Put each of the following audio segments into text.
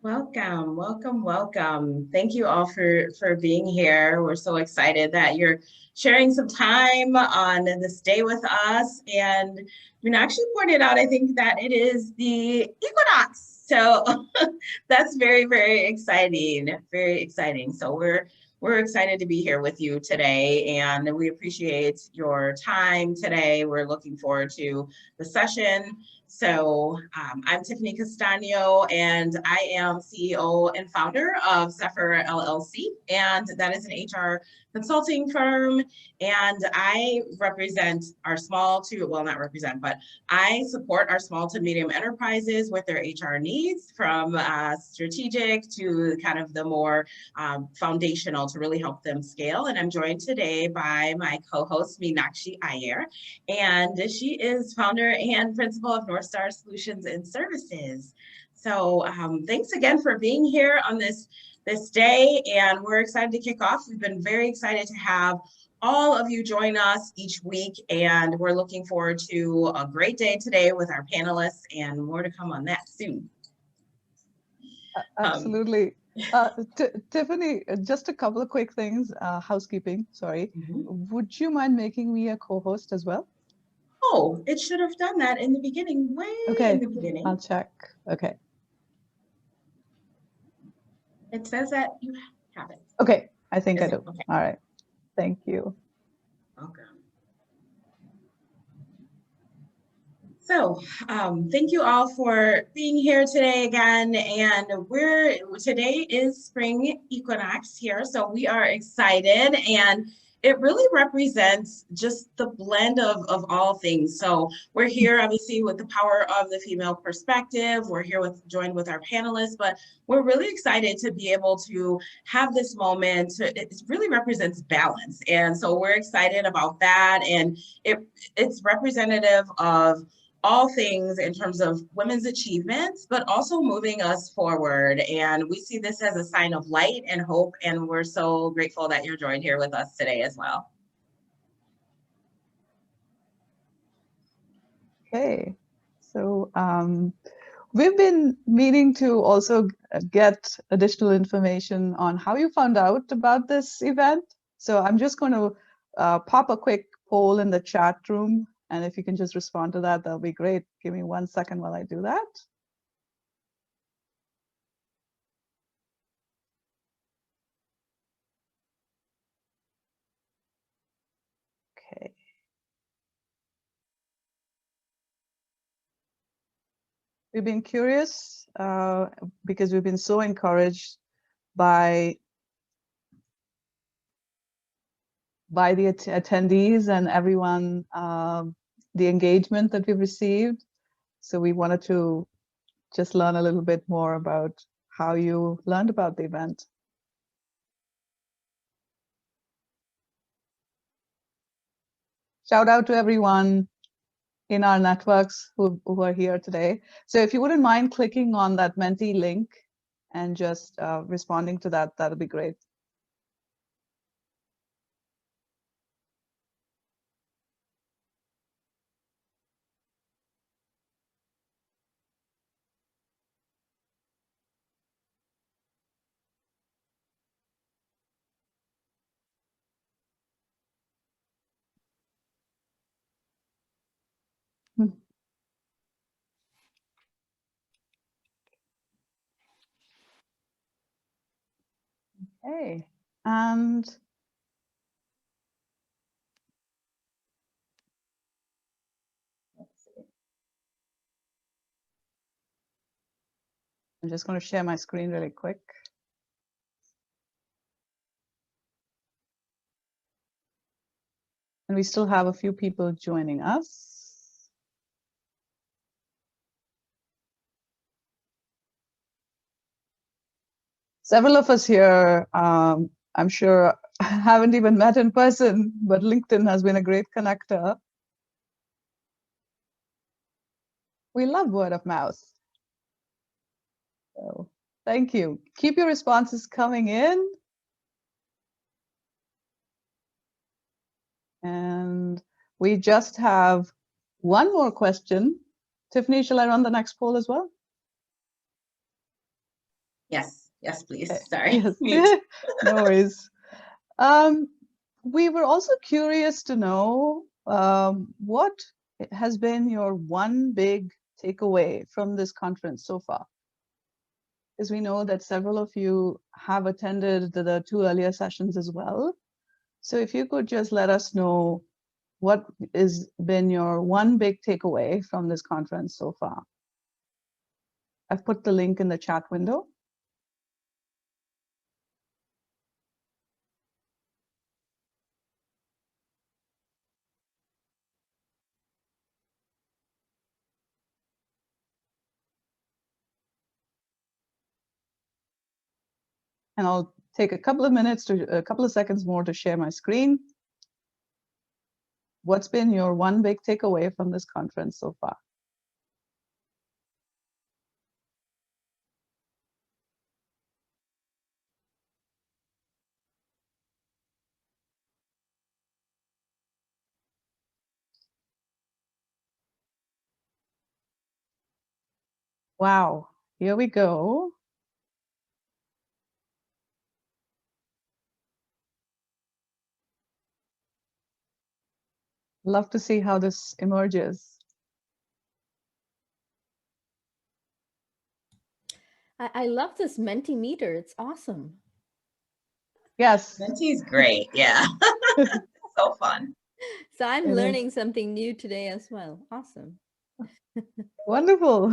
Welcome, welcome, welcome. Thank you all for being here. We're so excited that you're sharing some time on this day with us. And you actually pointed out, I think that it is the equinox. So that's very, very exciting. Very exciting. So we're excited to be here with you today, and we appreciate your time today. We're looking forward to the session. So I'm Tiffany Castano, and I am CEO and founder of Zephyr LLC, and that is an HR consulting firm. And I represent our small to, well, not represent, but I support our small to medium enterprises with their HR needs, from strategic to kind of the more foundational, to really help them scale. And I'm joined today by my co-host, Meenakshi Iyer, and she is founder and principal of North Star Solutions and Services. So thanks again for being here on this day, and we're excited to kick off. We've been very excited to have all of you join us each week, and we're looking forward to a great day today with our panelists, and more to come on that soon. Absolutely. Tiffany, just a couple of quick things, housekeeping, sorry. Would you mind making me a co-host as well? Oh, it should have done that in the beginning, way in the beginning. I'll check. Okay. It says that you have it. Okay, I think I do. Okay. All right. Thank you. Welcome. So thank you all for being here today again. And today is spring equinox here. So we are excited, and it really represents just the blend of all things. So we're here obviously with the power of the female perspective. We're here joined with our panelists, but we're really excited to be able to have this moment. It really represents balance. And so we're excited about that. And it's representative of all things in terms of women's achievements, but also moving us forward. And we see this as a sign of light and hope. And we're so grateful that you're joined here with us today as well. Okay. So we've been meaning to also get additional information on how you found out about this event. So I'm just going to pop a quick poll in the chat room. And if you can just respond to that, that'll be great. Give me 1 second while I do that. Okay. We've been curious because we've been so encouraged by the attendees and everyone, the engagement that we've received. So we wanted to just learn a little bit more about how you learned about the event. Shout out to everyone in our networks who are here today. So if you wouldn't mind clicking on that Menti link and just responding to that, that'll be great. Okay, and let's see. I'm just going to share my screen really quick. And we still have a few people joining us. Several of us here, I'm sure, haven't even met in person, but LinkedIn has been a great connector. We love word of mouth. So thank you. Keep your responses coming in. And we just have one more question. Tiffany, shall I run the next poll as well? Yes, please. Okay. Sorry. Yes, Mute. no worries. We were also curious to know what has been your one big takeaway from this conference so far? Because we know that several of you have attended the two earlier sessions as well. So if you could just let us know what has been your one big takeaway from this conference so far. I've put the link in the chat window. And I'll take a couple of seconds more to share my screen. What's been your one big takeaway from this conference so far? Wow, here we go. Love to see how this emerges. I love this Mentimeter. It's awesome. Yes. Menti's great. Yeah. So fun. So I'm It learning is. something new today as well. Awesome. Wonderful.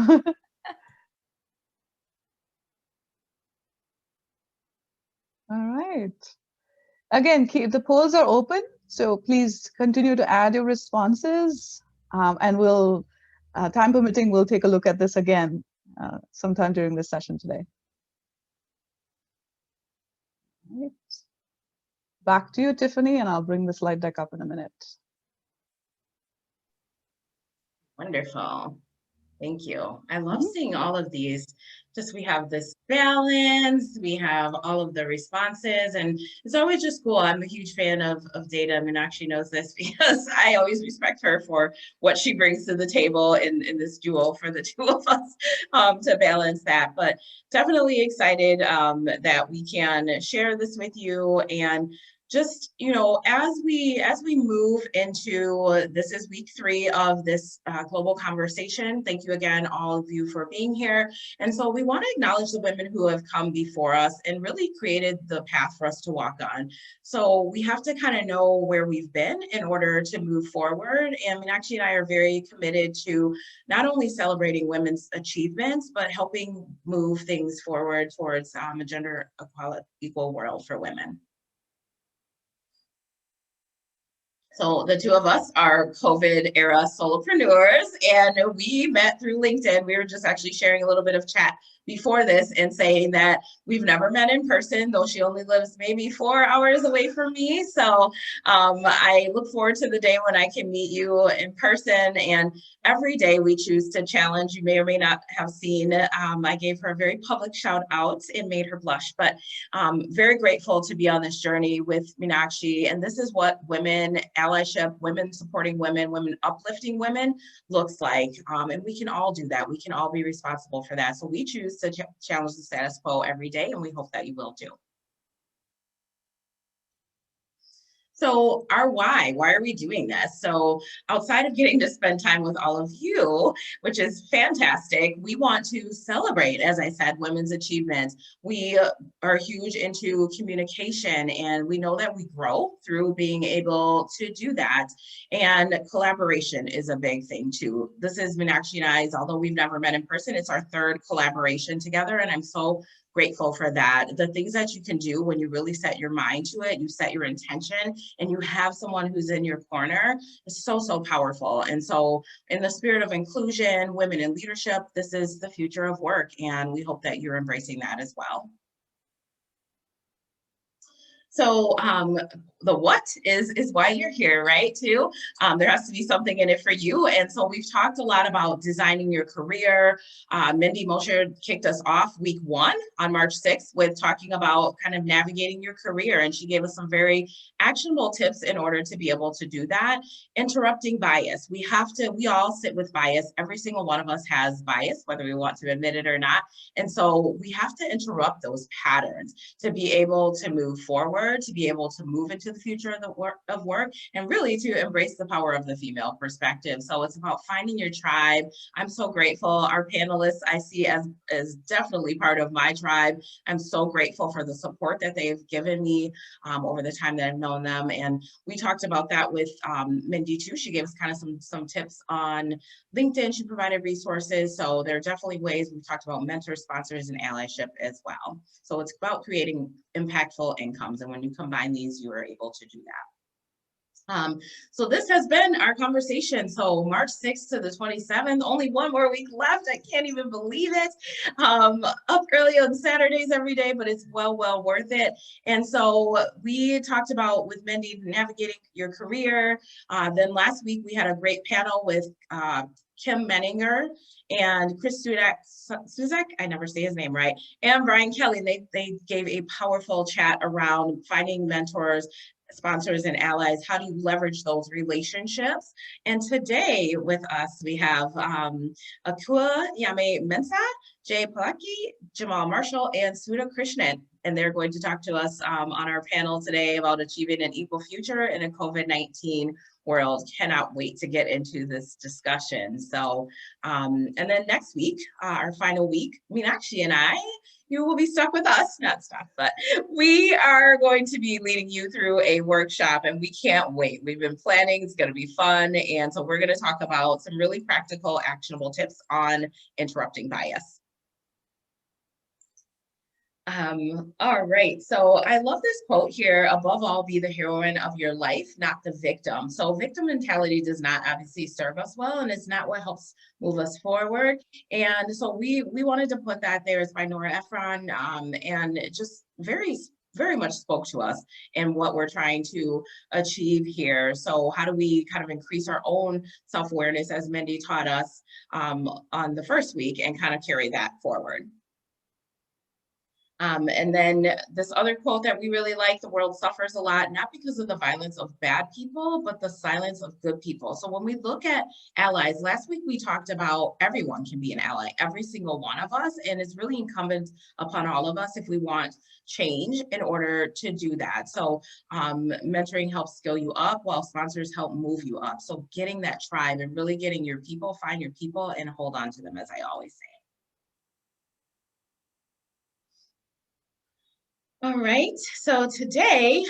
All right. Again, the polls are open, so please continue to add your responses, and we'll, time permitting, we'll take a look at this again sometime during this session today. Right. Back to you, Tiffany, and I'll bring the slide deck up in a minute. Wonderful. Thank you. I love seeing all of these. Just we have this balance, we have all of the responses, and it's always just cool. I'm a huge fan of Data. Meenakshi knows this because I always respect her for what she brings to the table in this duo for the two of us to balance that. But definitely excited that we can share this with you. And just, you know, as we move into, this is week 3 of this global conversation. Thank you again, all of you, for being here. And so we want to acknowledge the women who have come before us and really created the path for us to walk on. So we have to kind of know where we've been in order to move forward. And Meenakshi and I are very committed to not only celebrating women's achievements, but helping move things forward towards a gender equal world for women. So the two of us are COVID era solopreneurs, and we met through LinkedIn. We were just actually sharing a little bit of chat before this and saying that we've never met in person, though she only lives maybe 4 hours away from me. So I look forward to the day when I can meet you in person. And every day we choose to challenge. You may or may not have seen, I gave her a very public shout out and made her blush, but very grateful to be on this journey with Meenakshi. And this is what women allyship, women supporting women, women uplifting women looks like. And we can all do that. We can all be responsible for that. So we choose to challenge the status quo every day, and we hope that you will too. So our why are we doing this? So outside of getting to spend time with all of you, which is fantastic, we want to celebrate, as I said, women's achievements. We are huge into communication, and we know that we grow through being able to do that. And collaboration is a big thing too. This is Meenakshi and I's, although we've never met in person, it's our 3rd collaboration together, and I'm so grateful for that. The things that you can do when you really set your mind to it, you set your intention, and you have someone who's in your corner, is so, so powerful. And so in the spirit of inclusion, women in leadership, this is the future of work, and we hope that you're embracing that as well. So the what is why you're here, right? Too. There has to be something in it for you. And so we've talked a lot about designing your career. Mindy Mosher kicked us off week 1 on March 6th with talking about kind of navigating your career. And she gave us some very actionable tips in order to be able to do that. Interrupting bias. We all sit with bias. Every single one of us has bias, whether we want to admit it or not. And so we have to interrupt those patterns to be able to move forward, to be able to move into the future of work, and really to embrace the power of the female perspective. So it's about finding your tribe. I'm so grateful. Our panelists I see as definitely part of my tribe. I'm so grateful for the support that they've given me over the time that I've known them. And we talked about that with Mindy too. She gave us kind of some tips on LinkedIn. She provided resources. So there are definitely ways. We talked about mentors, sponsors, and allyship as well. So it's about creating impactful incomes. And when you combine these, you are able to do that. So this has been our conversation. So March 6th to the 27th, only one more week left. I can't even believe it. Up early on Saturdays every day, but it's well worth it. And so we talked about with Mindy navigating your career. Then last week we had a great panel with Kim Menninger and Chris Suzak, I never say his name right, and Brian Kelly. They gave a powerful chat around finding mentors, sponsors, and allies. How do you leverage those relationships? And today with us, we have Akua Yame Mensah, Jay Palaki, Jamal Marshall, and Sudha Krishnan. And they're going to talk to us on our panel today about achieving an equal future in a COVID-19 world. Cannot wait to get into this discussion. So, and then next week, our final week, Meenakshi and I, you will be stuck with us, not stuck, but we are going to be leading you through a workshop and we can't wait. We've been planning, it's going to be fun. And so we're going to talk about some really practical, actionable tips on interrupting bias. All right, so I love this quote here: above all, be the heroine of your life, not the victim. So victim mentality does not obviously serve us well, and it's not what helps move us forward. And so we wanted to put that there. It's by Nora Ephron, and it just very much spoke to us and what we're trying to achieve here. So how do we kind of increase our own self-awareness, as Mindy taught us on the first week, and kind of carry that forward? And then this other quote that we really like: the world suffers a lot, not because of the violence of bad people, but the silence of good people. So when we look at allies, last week we talked about everyone can be an ally, every single one of us. And it's really incumbent upon all of us if we want change in order to do that. So mentoring helps skill you up while sponsors help move you up. So getting that tribe and really getting your people, find your people and hold on to them, as I always say. All right, so today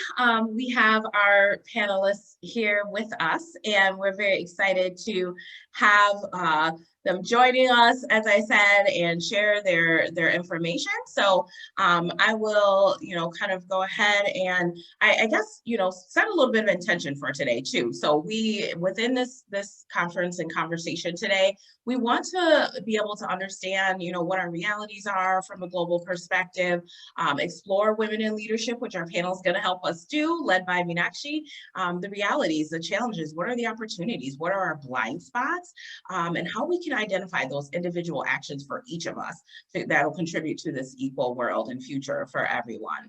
we have our panelists here with us, and we're very excited to have them joining us, as I said, and share their information. So I will, kind of go ahead and I guess, set a little bit of intention for today too. So we, within this conference and conversation today, we want to be able to understand, what our realities are from a global perspective, explore women in leadership, which our panel is going to help us do, led by Meenakshi, the realities, the challenges, what are the opportunities, what are our blind spots, and how we can identify those individual actions for each of us that will contribute to this equal world and future for everyone.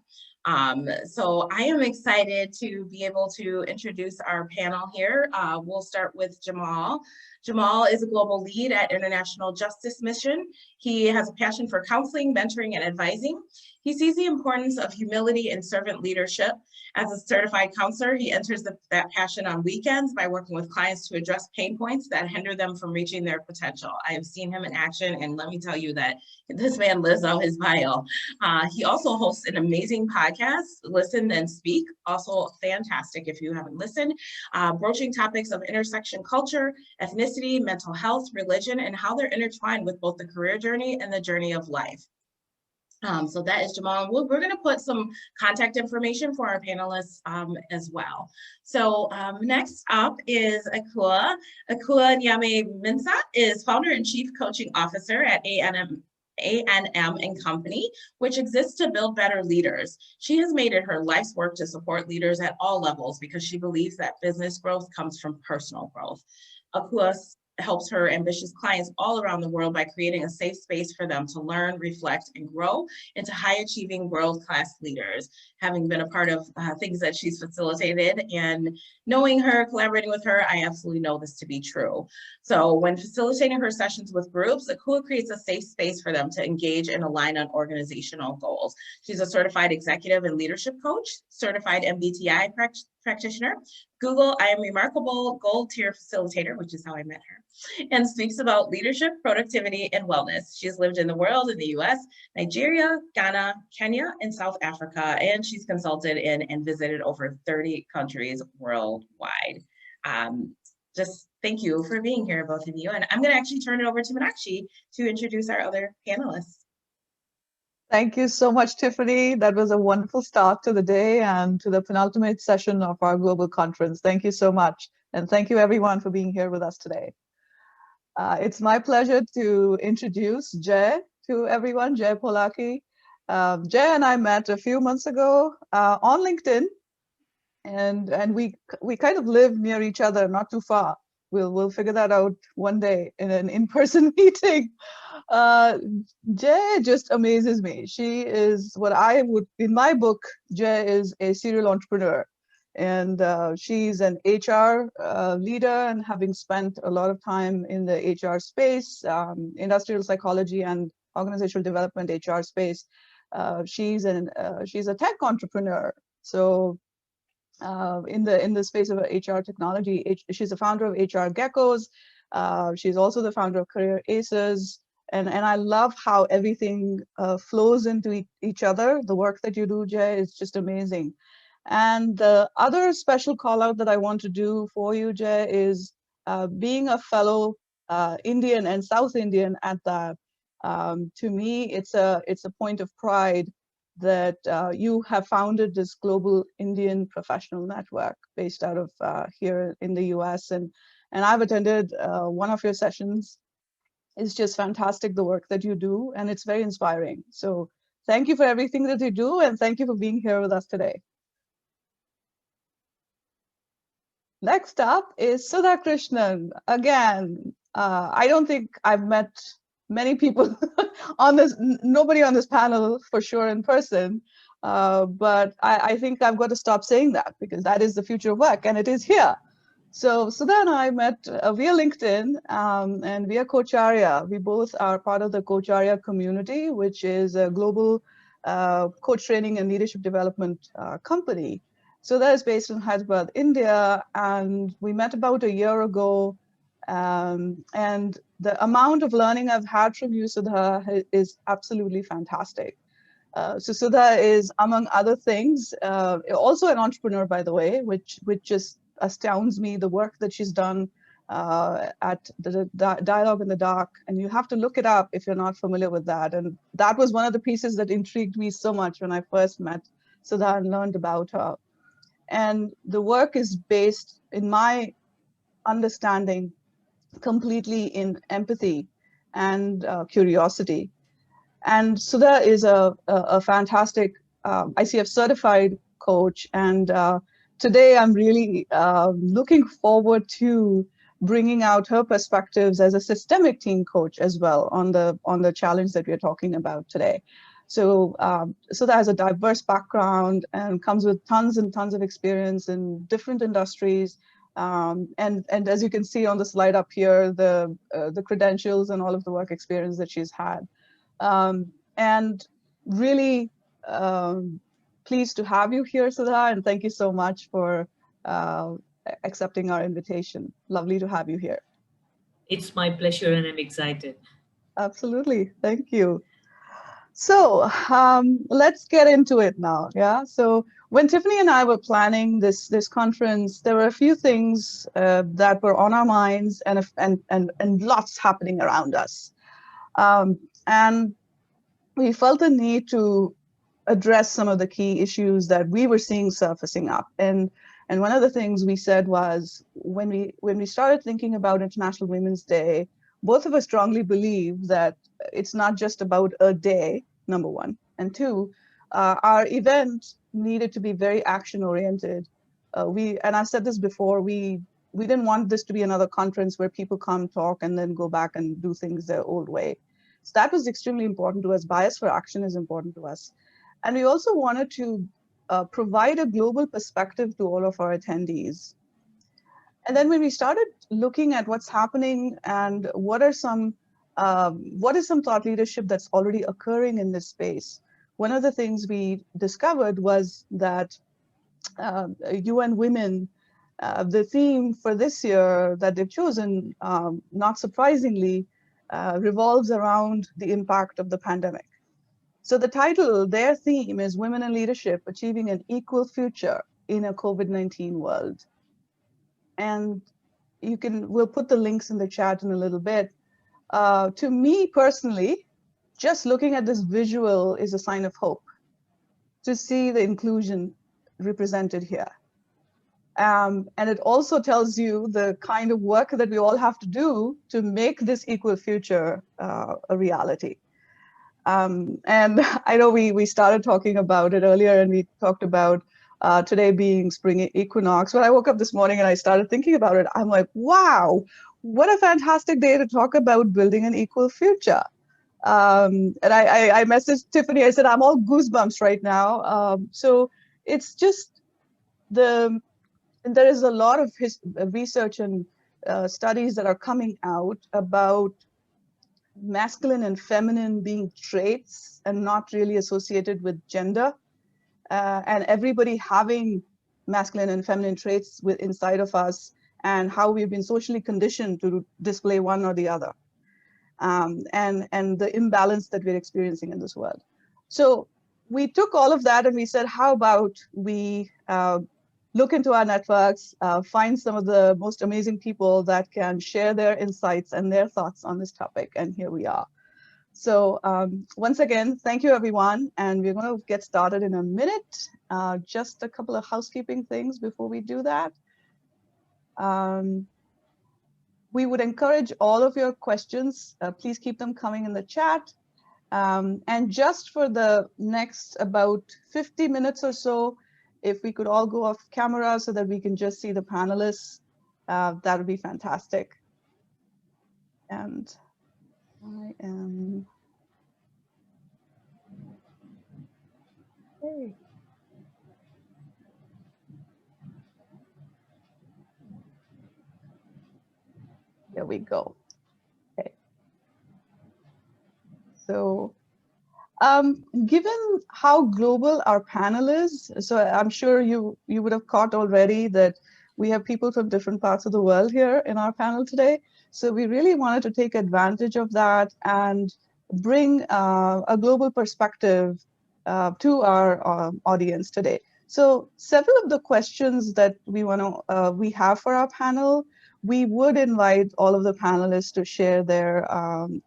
So I am excited to be able to introduce our panel here. We'll start with Jamal. Jamal is a global lead at International Justice Mission. He has a passion for counseling, mentoring, and advising. He sees the importance of humility and servant leadership. As a certified counselor, he enters that passion on weekends by working with clients to address pain points that hinder them from reaching their potential. I have seen him in action, and let me tell you that this man lives out his bio. He also hosts an amazing podcast, Listen Then Speak, also fantastic if you haven't listened, broaching topics of intersection culture, ethnicity, mental health, religion, and how they're intertwined with both the career journey and the journey of life. So that is Jamal. We're going to put some contact information for our panelists as well. So next up is Akua. Akua Nyame Mensah is founder and chief coaching officer at A&M A&M and Company, which exists to build better leaders. She has made it her life's work to support leaders at all levels because she believes that business growth comes from personal growth. Akua helps her ambitious clients all around the world by creating a safe space for them to learn, reflect, and grow into high-achieving world-class leaders. Having been a part of things that she's facilitated and knowing her, collaborating with her, I absolutely know this to be true. So when facilitating her sessions with groups, Akua creates a safe space for them to engage and align on organizational goals. She's a certified executive and leadership coach, certified MBTI practitioner, Google I Am Remarkable Gold Tier Facilitator, which is how I met her, and speaks about leadership, productivity, and wellness. She's lived in the world in the US, Nigeria, Ghana, Kenya, and South Africa, and she's consulted in and visited over 30 countries worldwide. Just thank you for being here, both of you. And I'm going to actually turn it over to Meenakshi to introduce our other panelists. Thank you so much, Tiffany. That was a wonderful start to the day and to the penultimate session of our global conference. Thank you so much. And thank you everyone for being here with us today. It's my pleasure to introduce Jay to everyone, Jay Polaki. Jay and I met a few months ago on LinkedIn, and we kind of live near each other, not too far. We'll figure that out one day in an in-person meeting. Jay just amazes me. She is what I would, in my book, Jay is a serial entrepreneur. And she's an HR leader, and having spent a lot of time in the HR space, industrial psychology and organizational development HR space, she's a tech entrepreneur. So in the space of HR technology, she's the founder of HR Geckos. She's also the founder of Career Aces. And I love how everything flows into each other. The work that you do, Jay, is just amazing. And the other special call out that I want to do for you, Jay, is being a fellow Indian and South Indian at that. To me, it's a point of pride that you have founded this global Indian professional network based out of here in the US. And I've attended one of your sessions. It's just fantastic, the work that you do, and it's very inspiring. So thank you for everything that you do, and thank you for being here with us today. Next up is Sudha Krishnan. Again, I don't think I've met many people on this, nobody on this panel for sure in person, but I think I've got to stop saying that because that is the future of work, and it is here. So Sudha and I met via LinkedIn and via Coacharya. We both are part of the Coacharya community, which is a global coach training and leadership development company. So that is based in Hyderabad, India, and we met about a year ago. And the amount of learning I've had from you, Sudha, is absolutely fantastic. So Sudha is, among other things, also an entrepreneur, by the way, which just astounds me, the work that she's done at the Dialogue in the Dark. And you have to look it up if you're not familiar with that. And that was one of the pieces that intrigued me so much when I first met Sudha and learned about her. And the work is based, in my understanding, completely in empathy and curiosity. And Sudha is a fantastic ICF certified coach. And today I'm really looking forward to bringing out her perspectives as a systemic team coach as well on the challenge that we're talking about today. So Sudha has a diverse background and comes with tons and tons of experience in different industries. And as you can see on the slide up here, the credentials and all of the work experience that she's had. And really pleased to have you here, Sudha, and thank you so much for accepting our invitation. Lovely to have you here. It's my pleasure, and I'm excited. Absolutely, thank you. So let's get into it now. Yeah. So when Tiffany and I were planning this conference, there were a few things that were on our minds, and lots happening around us, and we felt the need to address some of the key issues that we were seeing surfacing up. And one of the things we said was, when we started thinking about International Women's Day, both of us strongly believe that it's not just about a day, number one. And two, our event needed to be very action oriented. And I've said this before, we didn't want this to be another conference where people come talk and then go back and do things their old way. So that was extremely important to us. Bias for action is important to us. And we also wanted to provide a global perspective to all of our attendees. And then when we started looking at what's happening and what is some thought leadership that's already occurring in this space, one of the things we discovered was that UN Women, the theme for this year that they've chosen, not surprisingly, revolves around the impact of the pandemic. So the title, their theme is Women in Leadership, Achieving an Equal Future in a COVID-19 World. And we'll put the links in the chat in a little bit. To me personally, just looking at this visual is a sign of hope to see the inclusion represented here. And it also tells you the kind of work that we all have to do to make this equal future a reality. And I know we started talking about it earlier, and we talked about today being spring equinox. When I woke up this morning and I started thinking about it, I'm like, wow, what a fantastic day to talk about building an equal future. And I messaged Tiffany, I said, I'm all goosebumps right now. So it's just there is a lot of research and studies that are coming out about masculine and feminine being traits and not really associated with gender, and everybody having masculine and feminine traits inside of us, and how we've been socially conditioned to display one or the other, and the imbalance that we're experiencing in this world. So we took all of that and we said, how about we look into our networks, find some of the most amazing people that can share their insights and their thoughts on this topic. And here we are. So once again, thank you, everyone. And we're going to get started in a minute. Just a couple of housekeeping things before we do that. We would encourage all of your questions. Please keep them coming in the chat. And just for the next about 50 minutes or so, if we could all go off camera so that we can just see the panelists, that would be fantastic. And I am, hey. There we go. Okay. So, given how global our panel is, so I'm sure you would have caught already that we have people from different parts of the world here in our panel today. So we really wanted to take advantage of that and bring a global perspective to our audience today. So several of the questions that we have for our panel, we would invite all of the panelists to share their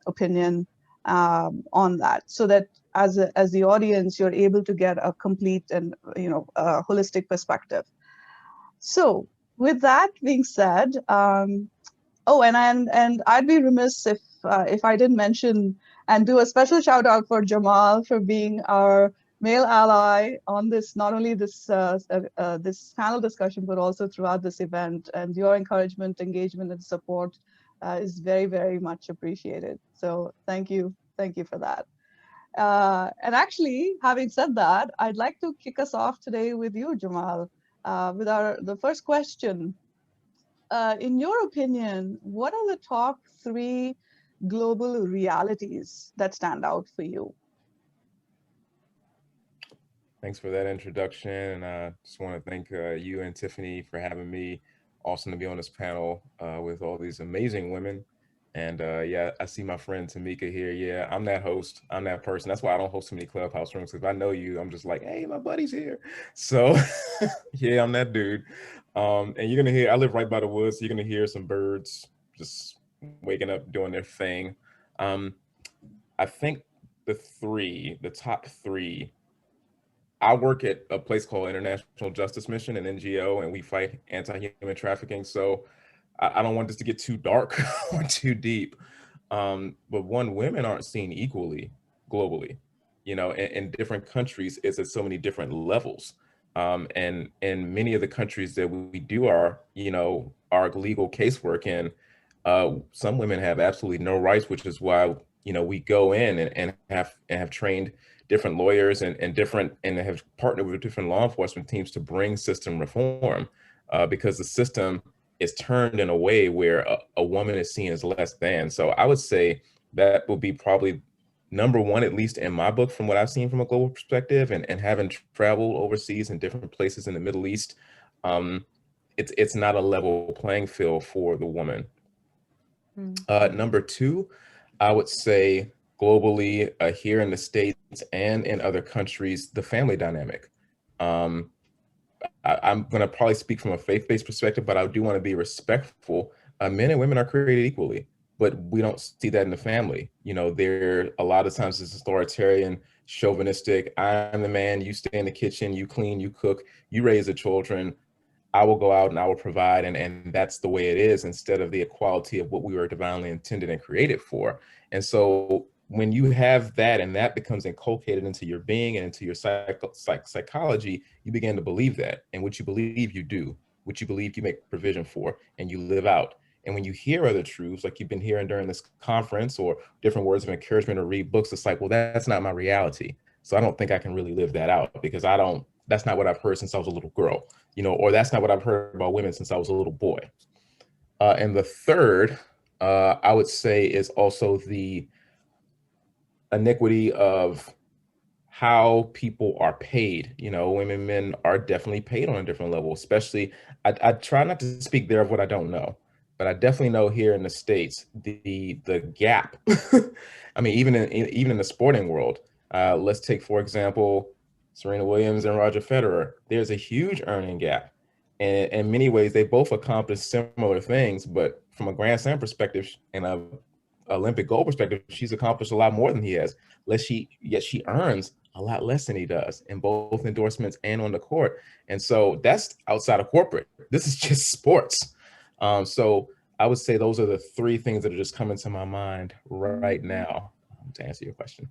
opinion on that, so that as the audience, you're able to get a complete and holistic perspective. So with that being said, oh, and I'd be remiss if I didn't mention and do a special shout out for Jamal for being our male ally on this, not only this this panel discussion, but also throughout this event. And your encouragement, engagement, and support is very, very much appreciated. So thank you for that. And actually, having said that, I'd like to kick us off today with you, Jamal, with the first question. In your opinion, what are the top 3 global realities that stand out for you? Thanks for that introduction. And I just want to thank you and Tiffany for having me. Awesome to be on this panel with all these amazing women. And yeah, I see my friend Tamika here. Yeah, I'm that host. I'm that person. That's why I don't host too many Clubhouse rooms, because if I know you, I'm just like, hey, my buddy's here. So yeah, I'm that dude. And you're going to hear, I live right by the woods, so you're going to hear some birds just waking up, doing their thing. I think the top 3, I work at a place called International Justice Mission, an NGO, and we fight anti-human trafficking. So I don't want this to get too dark or too deep. But one, women aren't seen equally globally. You know, in different countries, it's at so many different levels. And in many of the countries that we do our, you know, our legal casework in, some women have absolutely no rights, which is why, you know, we go in and have trained different lawyers and have partnered with different law enforcement teams to bring system reform, because the system is turned in a way where a woman is seen as less than. So I would say that will be probably number one, at least in my book, from what I've seen from a global perspective, and having traveled overseas in different places in the Middle East, it's not a level playing field for the woman. Number two, I would say globally, here in the States and in other countries, the family dynamic. I'm going to probably speak from a faith-based perspective, but I do want to be respectful. Men and women are created equally, but we don't see that in the family. You know, there a lot of times it's authoritarian, chauvinistic. I'm the man, you stay in the kitchen, you clean, you cook, you raise the children. I will go out and I will provide, and that's the way it is, instead of the equality of what we were divinely intended and created for. And so when you have that and that becomes inculcated into your being and into your psychology, you begin to believe that. And what you believe, you do. What you believe, you make provision for, and you live out. And when you hear other truths, like you've been hearing during this conference, or different words of encouragement or read books, it's like, well, that's not my reality. So I don't think I can really live that out, because that's not what I've heard since I was a little girl, you know, or that's not what I've heard about women since I was a little boy. And the third, I would say, is also the iniquity of how people are paid. You know, women and men are definitely paid on a different level, especially, I try not to speak there of what I don't know, but I definitely know here in the States, the gap. I mean, even in the sporting world, let's take, for example, Serena Williams and Roger Federer. There's a huge earning gap. And in many ways, they both accomplished similar things, but from a Grand Slam perspective and a Olympic gold perspective, she's accomplished a lot more than he has. Yet she earns a lot less than he does in both endorsements and on the court. And so that's outside of corporate. This is just sports. So I would say those are the three things that are just coming to my mind right now, to answer your question.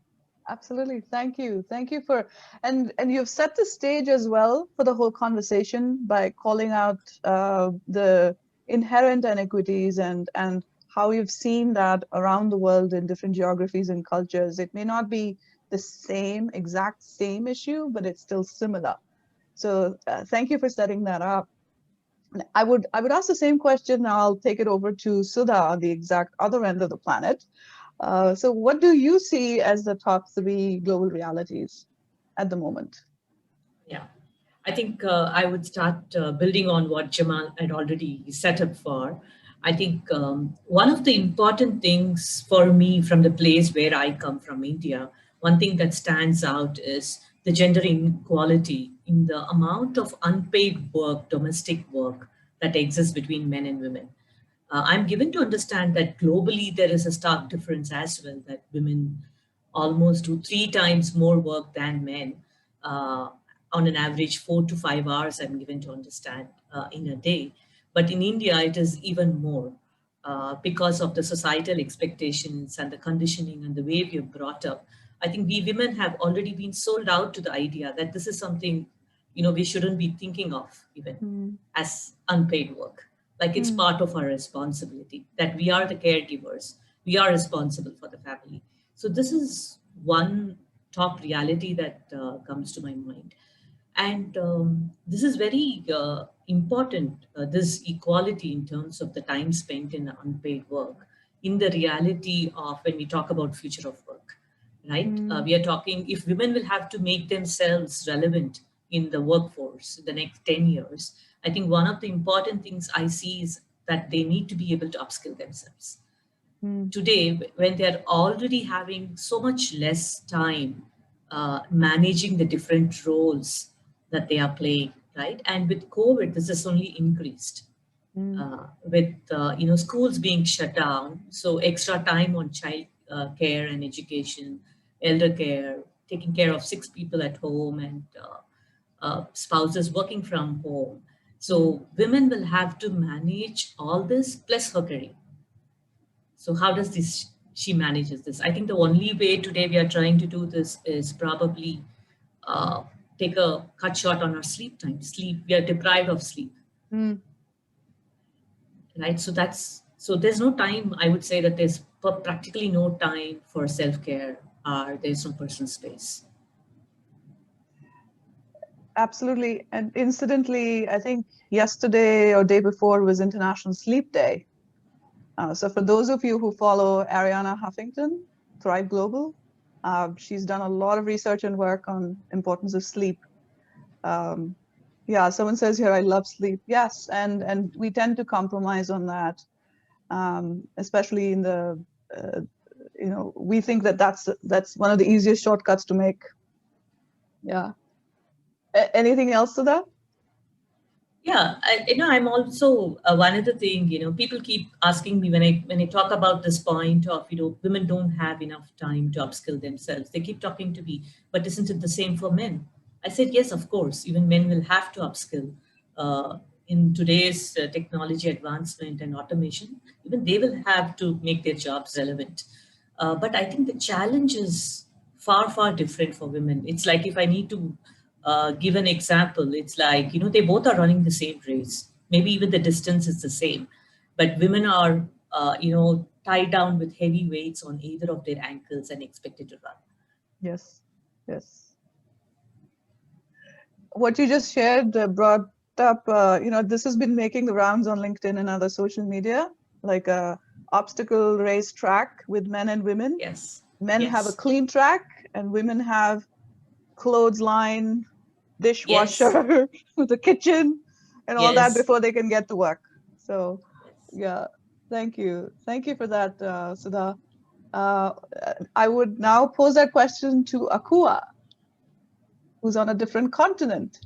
Absolutely. Thank you. Thank you for, and you've set the stage as well for the whole conversation by calling out the inherent inequities and how you've seen that around the world in different geographies and cultures. It may not be the exact same issue, but it's still similar. So thank you for setting that up. I would ask the same question. Now I'll take it over to Sudha on the exact other end of the planet. So what do you see as the top 3 global realities at the moment? Yeah, I think I would start building on what Jamal had already set up for. I think one of the important things for me from the place where I come from, India, one thing that stands out is the gender inequality in the amount of unpaid work, domestic work that exists between men and women. I'm given to understand that globally there is a stark difference as well, that women almost do 3 times more work than men, on an average 4 to 5 hours, I'm given to understand, in a day. But in India, it is even more because of the societal expectations and the conditioning and the way we are brought up. I think we women have already been sold out to the idea that this is something, you know, we shouldn't be thinking of even as unpaid work. Like it's part of our responsibility, that we are the caregivers. We are responsible for the family. So this is one top reality that comes to my mind. And this is very important, this equality in terms of the time spent in unpaid work, in the reality of when we talk about future of work, right? We are talking, if women will have to make themselves relevant in the workforce in the next 10 years, I think one of the important things I see is that they need to be able to upskill themselves. Today, when they're already having so much less time managing the different roles that they are playing, right? And with COVID, this has only increased. With schools being shut down, so extra time on child care and education, elder care, taking care of 6 people at home, and spouses working from home. So women will have to manage all this plus her career. So how does this she manages this. I think the only way today we are trying to do this is probably take a cut short on our sleep time. Sleep, we are deprived of sleep, right? So there's no time. I would say that there's practically no time for self-care. There's no personal space. Absolutely. And incidentally, I think yesterday or day before was International Sleep Day. So for those of you who follow Arianna Huffington, Thrive Global, she's done a lot of research and work on importance of sleep. Yeah, someone says here, I love sleep. Yes, and we tend to compromise on that, especially in the, we think that that's one of the easiest shortcuts to make. Yeah. Anything else to that? Yeah, I'm also one other thing, people keep asking me when I talk about this point of, women don't have enough time to upskill themselves. They keep talking to me, but isn't it the same for men? I said, yes, of course, even men will have to upskill. In today's technology advancement and automation, even they will have to make their jobs relevant. But I think the challenge is far, far different for women. It's like if I need to give an example, it's like, they both are running the same race. Maybe even the distance is the same, but women are, tied down with heavy weights on either of their ankles and expected to run. Yes, yes. What you just shared brought up, this has been making the rounds on LinkedIn and other social media, like a obstacle race track with men and women. Yes. Men have a clean track and women have clothesline, dishwasher, the kitchen, and all that before they can get to work. So, yeah, thank you. Thank you for that, Sudha. I would now pose that question to Akua, who's on a different continent.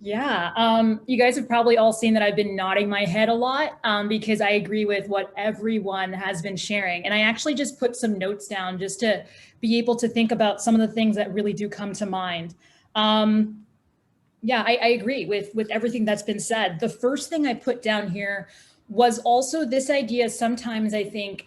Yeah, you guys have probably all seen that I've been nodding my head a lot because I agree with what everyone has been sharing. And I actually just put some notes down just to be able to think about some of the things that really do come to mind. Yeah, I agree with everything that's been said. The first thing I put down here was also this idea sometimes I think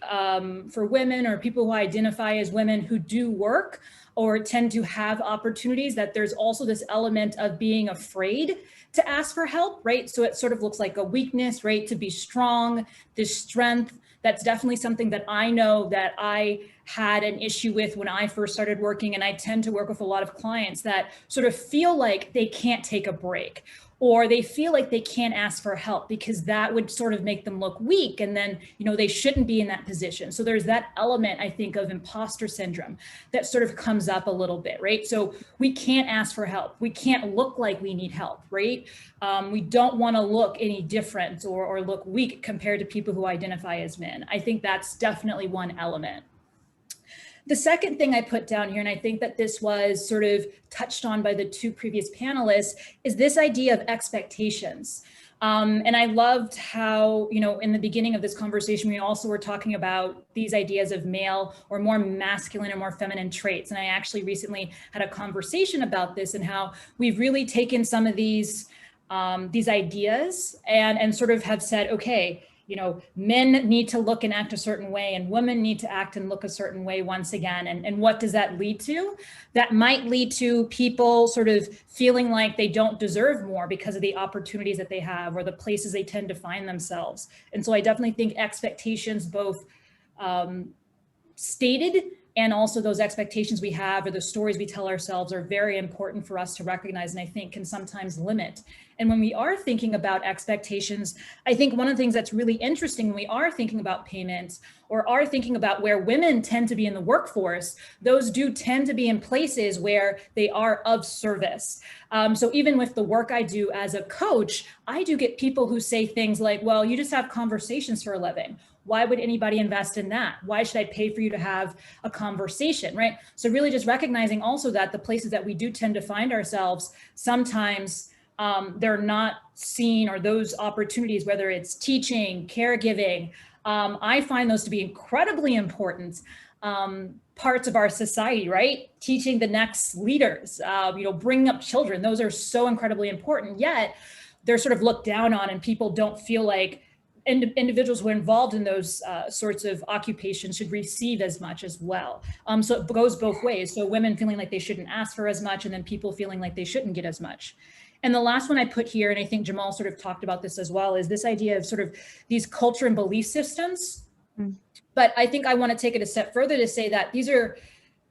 for women or people who identify as women who do work or tend to have opportunities, that there's also this element of being afraid to ask for help, right? So it sort of looks like a weakness, right? To be strong, this strength. That's definitely something that I know that I had an issue with when I first started working. And I tend to work with a lot of clients that sort of feel like they can't take a break, or they feel like they can't ask for help because that would sort of make them look weak. And then, they shouldn't be in that position. So there's that element, I think, of imposter syndrome that sort of comes up a little bit, right? So we can't ask for help. We can't look like we need help, right? We don't want to look any different or look weak compared to people who identify as men. I think that's definitely one element. The second thing I put down here, and I think that this was sort of touched on by the two previous panelists, is this idea of expectations. And I loved how, in the beginning of this conversation, we also were talking about these ideas of male or more masculine and more feminine traits. And I actually recently had a conversation about this and how we've really taken some of these ideas and sort of have said, okay, men need to look and act a certain way and women need to act and look a certain way once again. And what does that lead to? That might lead to people sort of feeling like they don't deserve more because of the opportunities that they have or the places they tend to find themselves. And so I definitely think expectations, both stated and also those expectations we have or the stories we tell ourselves, are very important for us to recognize, and I think can sometimes limit. And when we are thinking about expectations, I think one of the things that's really interesting when we are thinking about payments or are thinking about where women tend to be in the workforce, those do tend to be in places where they are of service. So even with the work I do as a coach, I do get people who say things like, well, you just have conversations for a living. Why would anybody invest in that? Why should I pay for you to have a conversation, right? So really just recognizing also that the places that we do tend to find ourselves, sometimes they're not seen, or those opportunities, whether it's teaching, caregiving, I find those to be incredibly important parts of our society, right? Teaching the next leaders, bringing up children, those are so incredibly important, yet they're sort of looked down on and people don't feel like individuals who are involved in those sorts of occupations should receive as much as well. So it goes both ways. So women feeling like they shouldn't ask for as much, and then people feeling like they shouldn't get as much. And the last one I put here, and I think Jamal sort of talked about this as well, is this idea of sort of these culture and belief systems. But I think I want to take it a step further to say that these are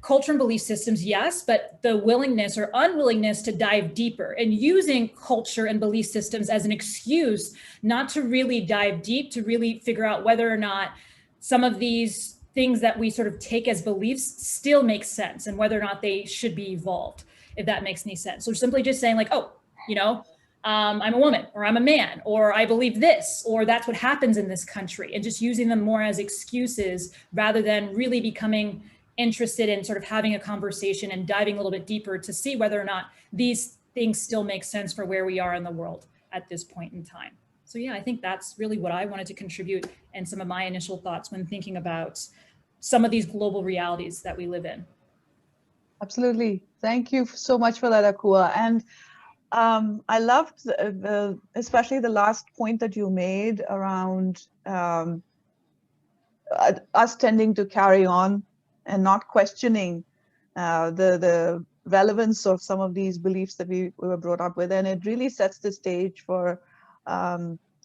culture and belief systems, yes, but the willingness or unwillingness to dive deeper and using culture and belief systems as an excuse not to really dive deep, to really figure out whether or not some of these things that we sort of take as beliefs still make sense and whether or not they should be evolved, if that makes any sense. So simply just saying like, oh, you know, I'm a woman, or I'm a man, or I believe this, or that's what happens in this country, and just using them more as excuses rather than really becoming interested in sort of having a conversation and diving a little bit deeper to see whether or not these things still make sense for where we are in the world at this point in time. So yeah, I think that's really what I wanted to contribute and some of my initial thoughts when thinking about some of these global realities that we live in. Absolutely. Thank you so much for that, Akua. And I loved especially the last point that you made around us tending to carry on and not questioning the relevance of some of these beliefs that we were brought up with. And it really sets the stage for,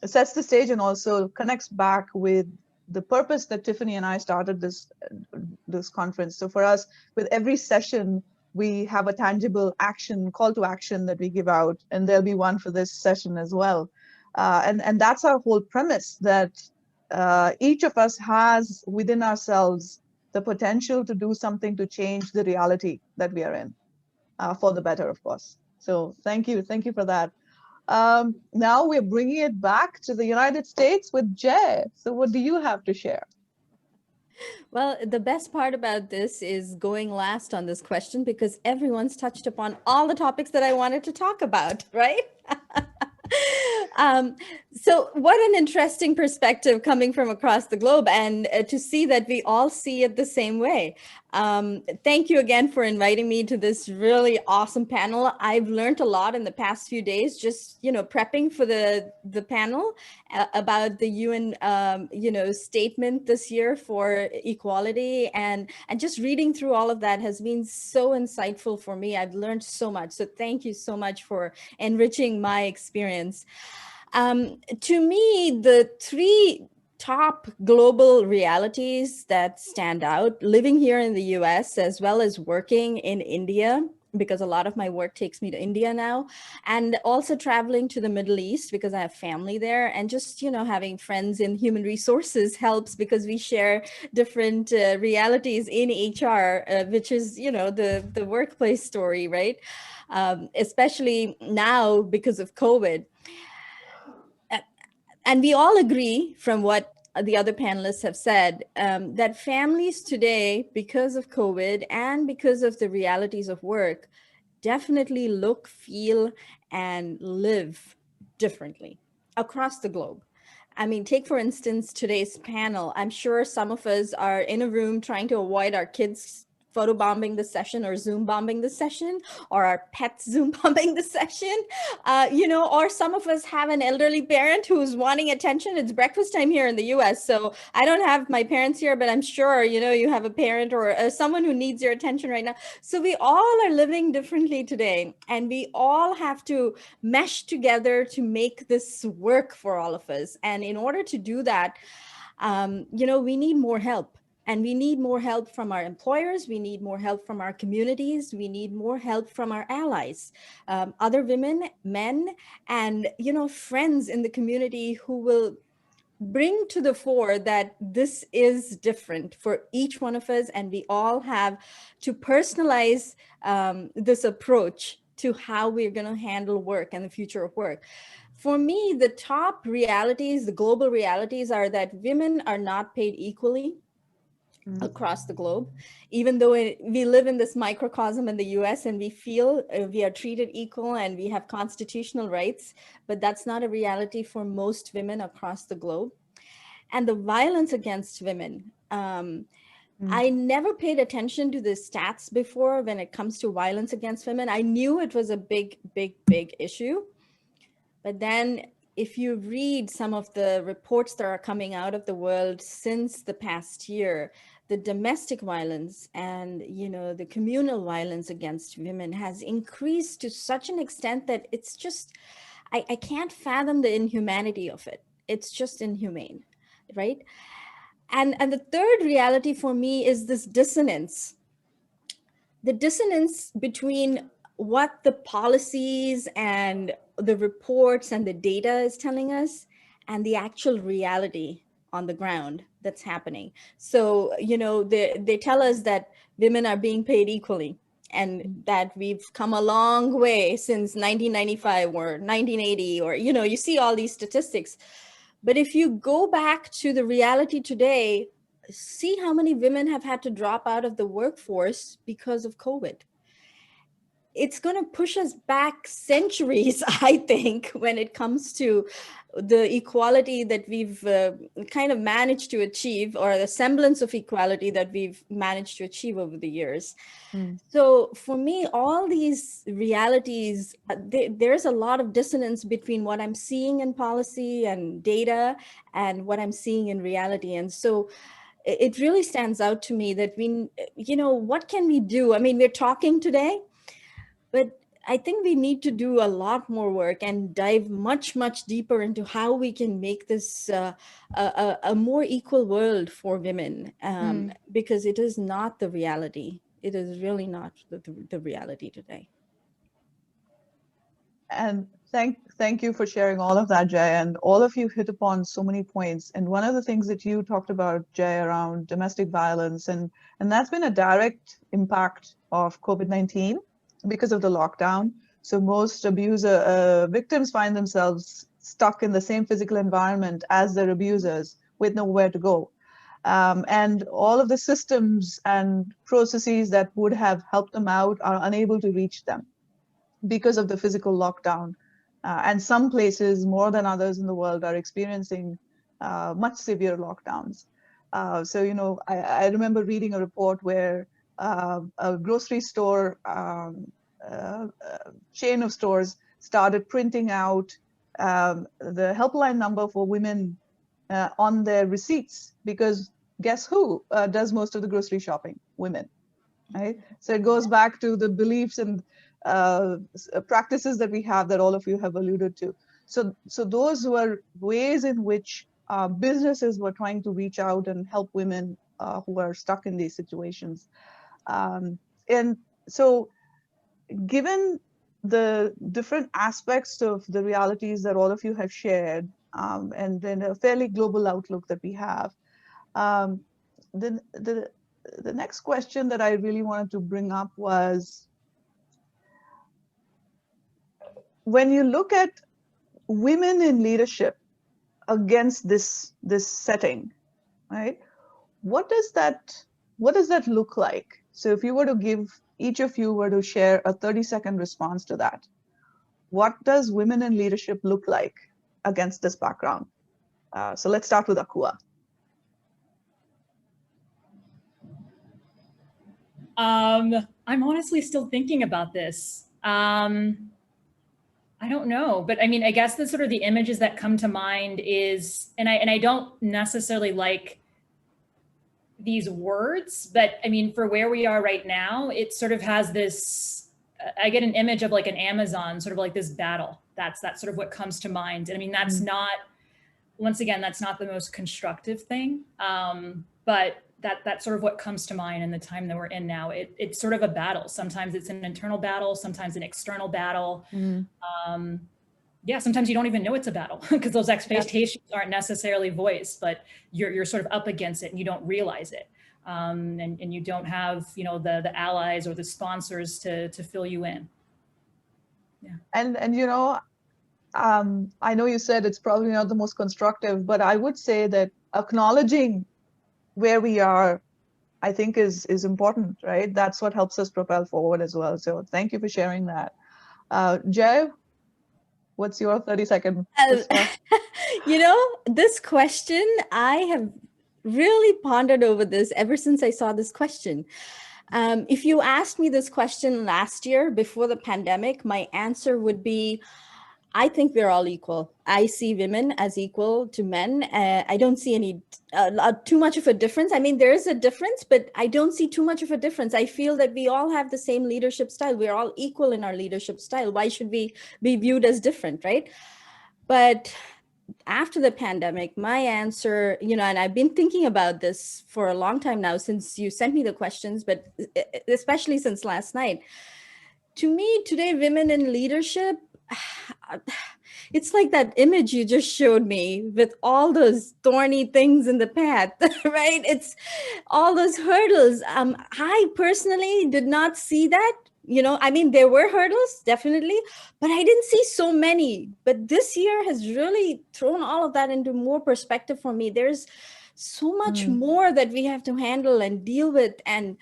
sets the stage and also connects back with the purpose that Tiffany and I started this conference. So for us, with every session, we have a tangible action, call to action that we give out, and there'll be one for this session as well. And that's our whole premise, that each of us has within ourselves the potential to do something to change the reality that we are in, for the better, of course. So thank you for that. Now we're bringing it back to the United States with Jay. So what do you have to share? Well, the best part about this is going last on this question because everyone's touched upon all the topics that I wanted to talk about, right? So what an interesting perspective coming from across the globe, and to see that we all see it the same way. Thank you again for inviting me to this really awesome panel. I've learned a lot in the past few days, just, you know, prepping for the panel about the UN, you know, statement this year for equality, and just reading through all of that has been so insightful for me. I've learned so much. So thank you so much for enriching my experience. To me, the three top global realities that stand out, living here in the US as well as working in India, because a lot of my work takes me to India now, and also traveling to the Middle East because I have family there, and just, you know, having friends in human resources helps because we share different realities in HR, which is, you know, the workplace story, right? Especially now because of COVID. And we all agree from what the other panelists have said, that families today, because of COVID and because of the realities of work, definitely look, feel, and live differently across the globe. I mean, take for instance, today's panel. I'm sure some of us are in a room trying to avoid our kids photo bombing the session or Zoom bombing the session, or our pets Zoom bombing the session, you know, or some of us have an elderly parent who's wanting attention. It's breakfast time here in the US. So I don't have my parents here, but I'm sure, you know, you have a parent or someone who needs your attention right now. So we all are living differently today, and we all have to mesh together to make this work for all of us. And in order to do that, you know, we need more help. And we need more help from our employers. We need more help from our communities. We need more help from our allies, other women, men, and, you know, friends in the community who will bring to the fore that this is different for each one of us. And we all have to personalize this approach to how we're going to handle work and the future of work. For me, the top realities, the global realities, are that women are not paid equally across the globe, even though we live in this microcosm in the US and we feel we are treated equal and we have constitutional rights, but that's not a reality for most women across the globe. And the violence against women, I never paid attention to the stats before when it comes to violence against women. I knew it was a big issue, but then if you read some of the reports that are coming out of the world since the past year, the domestic violence and, you know, the communal violence against women has increased to such an extent that it's just, I can't fathom the inhumanity of it. It's just inhumane, right? And the third reality for me is this dissonance. The dissonance between what the policies and the reports and the data is telling us and the actual reality on the ground that's happening. So, you know, they tell us that women are being paid equally and that we've come a long way since 1995 or 1980, or, you know, you see all these statistics. But if you go back to the reality today, see how many women have had to drop out of the workforce because of COVID. It's going to push us back centuries, I think, when it comes to the equality that we've kind of managed to achieve, or the semblance of equality that we've managed to achieve over the years. So for me, all these realities, there's a lot of dissonance between what I'm seeing in policy and data and what I'm seeing in reality. And so it really stands out to me that we, you know, what can we do? I mean, we're talking today, but I think we need to do a lot more work and dive much, much deeper into how we can make this a more equal world for women, because it is not the reality. It is really not the reality today. And thank you for sharing all of that, Jay. And all of you hit upon so many points. And one of the things that you talked about, Jay, around domestic violence, and that's been a direct impact of COVID-19 because of the lockdown. So most abuser victims find themselves stuck in the same physical environment as their abusers with nowhere to go. And all of the systems and processes that would have helped them out are unable to reach them because of the physical lockdown. And some places, more than others in the world, are experiencing much severe lockdowns. So, you know, I remember reading a report where a grocery store chain of stores started printing out the helpline number for women on their receipts, because guess who does most of the grocery shopping? Women, right? So it goes back to the beliefs and practices that we have that all of you have alluded to. So those were ways in which businesses were trying to reach out and help women who are stuck in these situations. And so given the different aspects of the realities that all of you have shared, and then a fairly global outlook that we have, the next question that I really wanted to bring up was, when you look at women in leadership against this setting, right? What does that look like? So if you were to give, each of you were to share a 30-second response to that, what does women in leadership look like against this background? So let's start with Akua. I'm honestly still thinking about this. I don't know, but I mean, I guess the sort of the images that come to mind is, and I don't necessarily like these words, but I mean, for where we are right now, it sort of has this, I get an image of like an Amazon, sort of like this battle. That's sort of what comes to mind. And I mean, that's not, once again, that's not the most constructive thing, but that's sort of what comes to mind in the time that we're in now. It's sort of a battle. Sometimes it's an internal battle, sometimes an external battle. Yeah, sometimes you don't even know it's a battle because those expectations aren't necessarily voiced, but you're sort of up against it and you don't realize it. And you don't have, you know, the allies or the sponsors to fill you in. Yeah. And you know, I know you said it's probably not the most constructive, but I would say that acknowledging where we are, I think is important, right? That's what helps us propel forward as well. So thank you for sharing that. Jay, what's your 30-second response? You know, this question, I have really pondered over this ever since I saw this question. If you asked me this question last year before the pandemic, my answer would be, I think we're all equal. I see women as equal to men. I don't see any too much of a difference. I mean, there is a difference, but I don't see too much of a difference. I feel that we all have the same leadership style. We're all equal in our leadership style. Why should we be viewed as different, right? But after the pandemic, my answer, and I've been thinking about this for a long time now since you sent me the questions, but especially since last night. To me, today, women in leadership, it's like that image you just showed me with all those thorny things in the path, right? It's all those hurdles. I personally did not see that. I mean, there were hurdles, definitely, but I didn't see so many. But this year has really thrown all of that into more perspective for me. There's so much more that we have to handle and deal with. And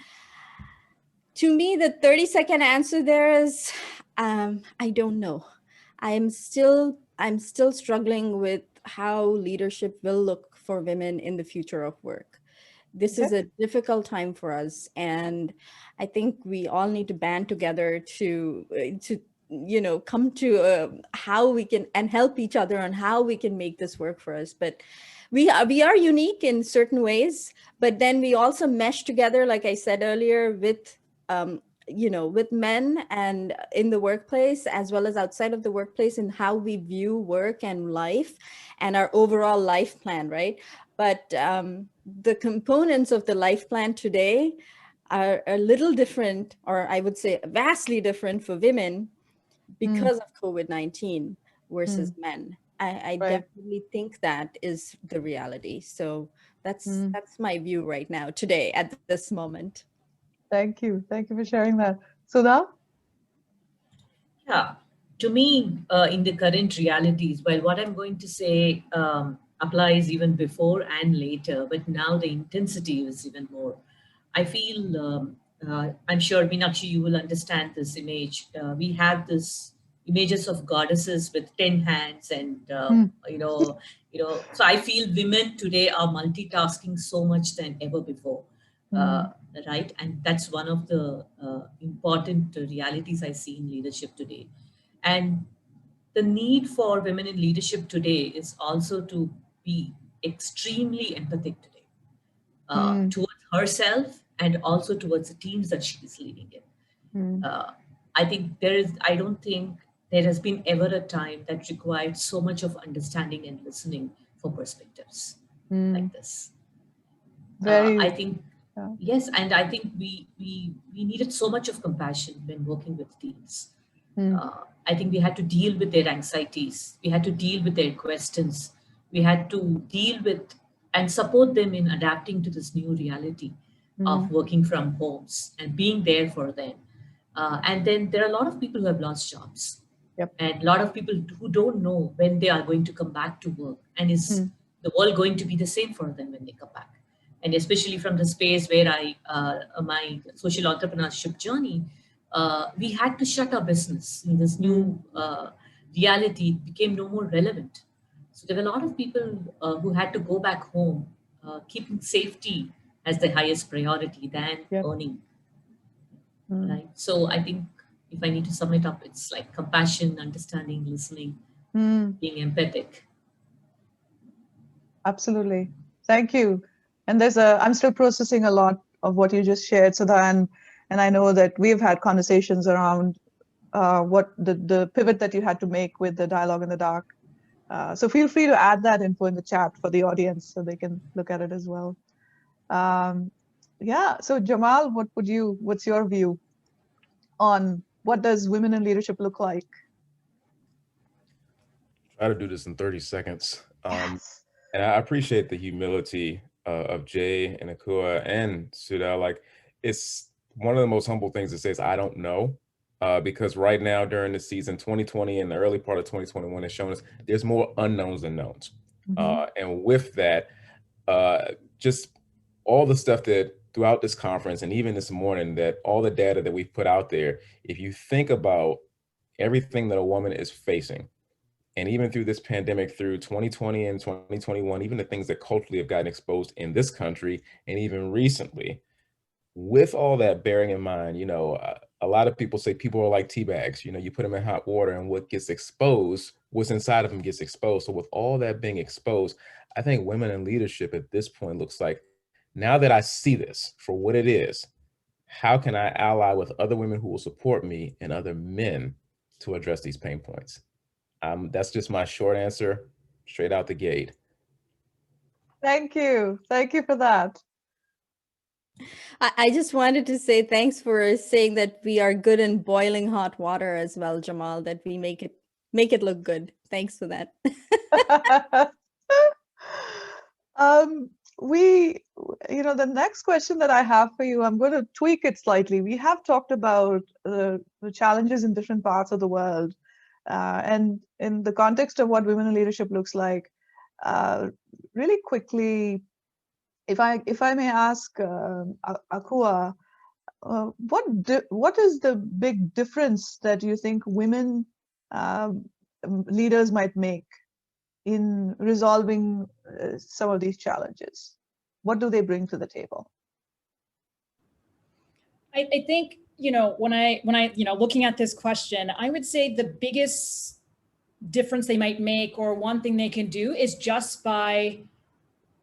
to me, the 30-second answer there is, I don't know. I'm still struggling with how leadership will look for women in the future of work. This is a difficult time for us, and I think we all need to band together to come to how we can and help each other on how we can make this work for us. But we are unique in certain ways, but then we also mesh together, like I said earlier, with with men and in the workplace as well as outside of the workplace, and how we view work and life and our overall life plan, right? But the components of the life plan today are a little different, or I would say vastly different for women because of COVID-19 versus men. I definitely think that is the reality. So that's my view right now, today, at this moment. Thank you. Thank you for sharing that. Sudha? Yeah, to me, in the current realities, well, what I'm going to say applies even before and later, but now the intensity is even more. I feel, I'm sure Meenakshi, you will understand this image. We have this images of goddesses with 10 hands and, so I feel women today are multitasking so much than ever before. Right? And that's one of the important realities I see in leadership today. And the need for women in leadership today is also to be extremely empathic today towards herself and also towards the teams that she is leading in. I don't think there has been ever a time that required so much of understanding and listening for perspectives like this. I think, yes, and I think we needed so much of compassion when working with teams. I think we had to deal with their anxieties. We had to deal with their questions. We had to deal with and support them in adapting to this new reality of working from homes and being there for them. And then there are a lot of people who have lost jobs. And a lot of people who don't know when they are going to come back to work. And is the world going to be the same for them when they come back? And especially from the space where my social entrepreneurship journey, we had to shut our business. In this new reality, it became no more relevant. So there were a lot of people who had to go back home, keeping safety as the highest priority than earning. Right. So I think if I need to sum it up, it's like compassion, understanding, listening, being empathic. Absolutely. Thank you. And I'm still processing a lot of what you just shared, Sudha, and I know that we've had conversations around what the pivot that you had to make with the Dialogue in the Dark. So feel free to add that info in the chat for the audience so they can look at it as well. So Jamal, what's your view on what does women in leadership look like? Try to do this in 30 seconds. Yes. And I appreciate the humility of Jay and Akua and Sudha. Like, it's one of the most humble things to say is I don't know, because right now during the season 2020 and the early part of 2021 has shown us there's more unknowns than knowns. And with that, just all the stuff that throughout this conference and even this morning, that all the data that we've put out there, if you think about everything that a woman is facing, and even through this pandemic, through 2020 and 2021, even the things that culturally have gotten exposed in this country, and even recently, with all that bearing in mind, a lot of people say people are like tea bags. You know, you put them in hot water and what gets exposed, what's inside of them gets exposed. So with all that being exposed, I think women in leadership at this point looks like, now that I see this for what it is, how can I ally with other women who will support me and other men to address these pain points? That's just my short answer, straight out the gate. Thank you. Thank you for that. I just wanted to say thanks for saying that we are good in boiling hot water as well, Jamal, that we make it look good. Thanks for that. The next question that I have for you, I'm going to tweak it slightly. We have talked about the challenges in different parts of the world. And in the context of what women in leadership looks like, really quickly, if I may ask Akua, what is the big difference that you think women leaders might make in resolving some of these challenges? What do they bring to the table? I think, when I looking at this question, I would say the biggest difference they might make, or one thing they can do, is just by,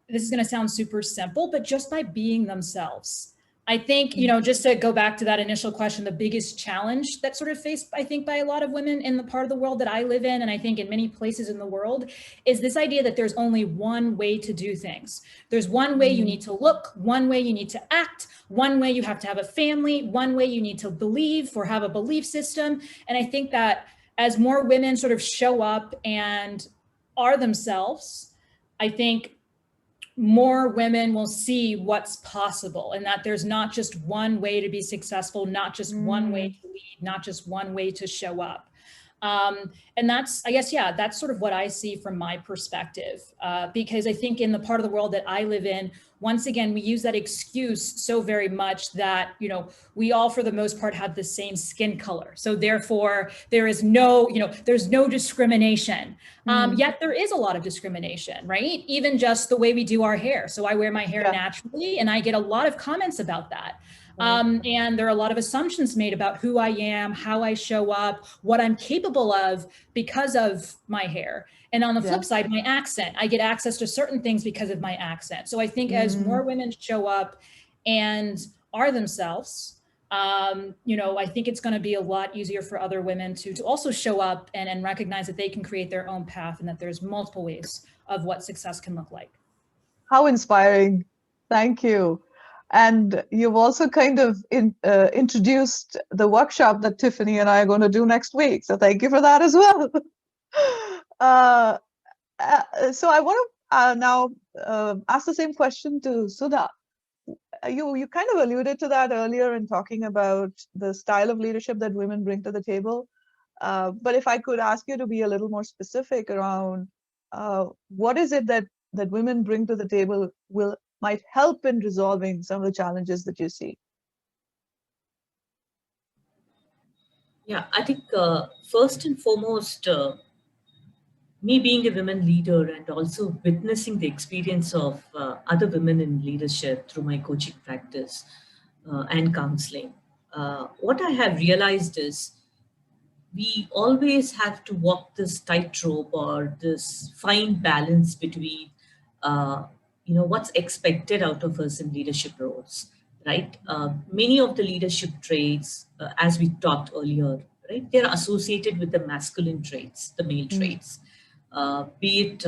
this is going to sound super simple, but just by being themselves. I think, just to go back to that initial question, the biggest challenge that's sort of faced, I think, by a lot of women in the part of the world that I live in, and I think in many places in the world, is this idea that there's only one way to do things. There's one way you need to look, one way you need to act, one way you have to have a family, one way you need to believe or have a belief system. And I think that as more women sort of show up and are themselves, I think more women will see what's possible, and that there's not just one way to be successful, not just one way to lead, not just one way to show up. And that's, I guess, that's sort of what I see from my perspective, because I think in the part of the world that I live in, once again, we use that excuse so very much that, we all, for the most part, have the same skin color. So therefore, there is no, there's no discrimination. Yet there is a lot of discrimination, right? Even just the way we do our hair. So I wear my hair naturally, and I get a lot of comments about that. And there are a lot of assumptions made about who I am, how I show up, what I'm capable of because of my hair. And on the flip side, my accent, I get access to certain things because of my accent. So I think as more women show up and are themselves, I think it's going to be a lot easier for other women to also show up and recognize that they can create their own path, and that there's multiple ways of what success can look like. How inspiring. Thank you. And you've also kind of introduced the workshop that Tiffany and I are going to do next week. So thank you for that as well. So I want to now ask the same question to Sudha. You kind of alluded to that earlier in talking about the style of leadership that women bring to the table. But if I could ask you to be a little more specific around what is it that women bring to the table might help in resolving some of the challenges that you see? Yeah, I think first and foremost, me being a women leader and also witnessing the experience of other women in leadership through my coaching practice and counseling, what I have realized is we always have to walk this tightrope or this fine balance between what's expected out of us in leadership roles, right? Many of the leadership traits, as we talked earlier, right, they're associated with the masculine traits, the male traits, be it,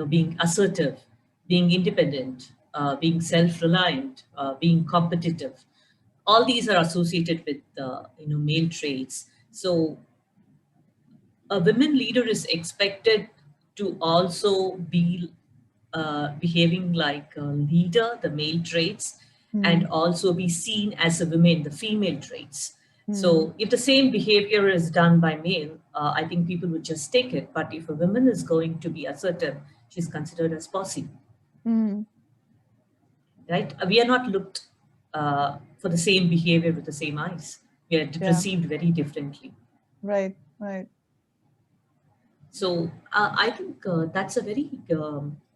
being assertive, being independent, being self-reliant, being competitive. All these are associated with, male traits. So a women leader is expected to also be behaving like a leader, the male traits, and also be seen as a woman, the female traits. So if the same behavior is done by male, I think people would just take it. But if a woman is going to be assertive, she's considered as bossy. Right? We are not looked for the same behavior with the same eyes. We are perceived very differently. Right, right. So I think that's a very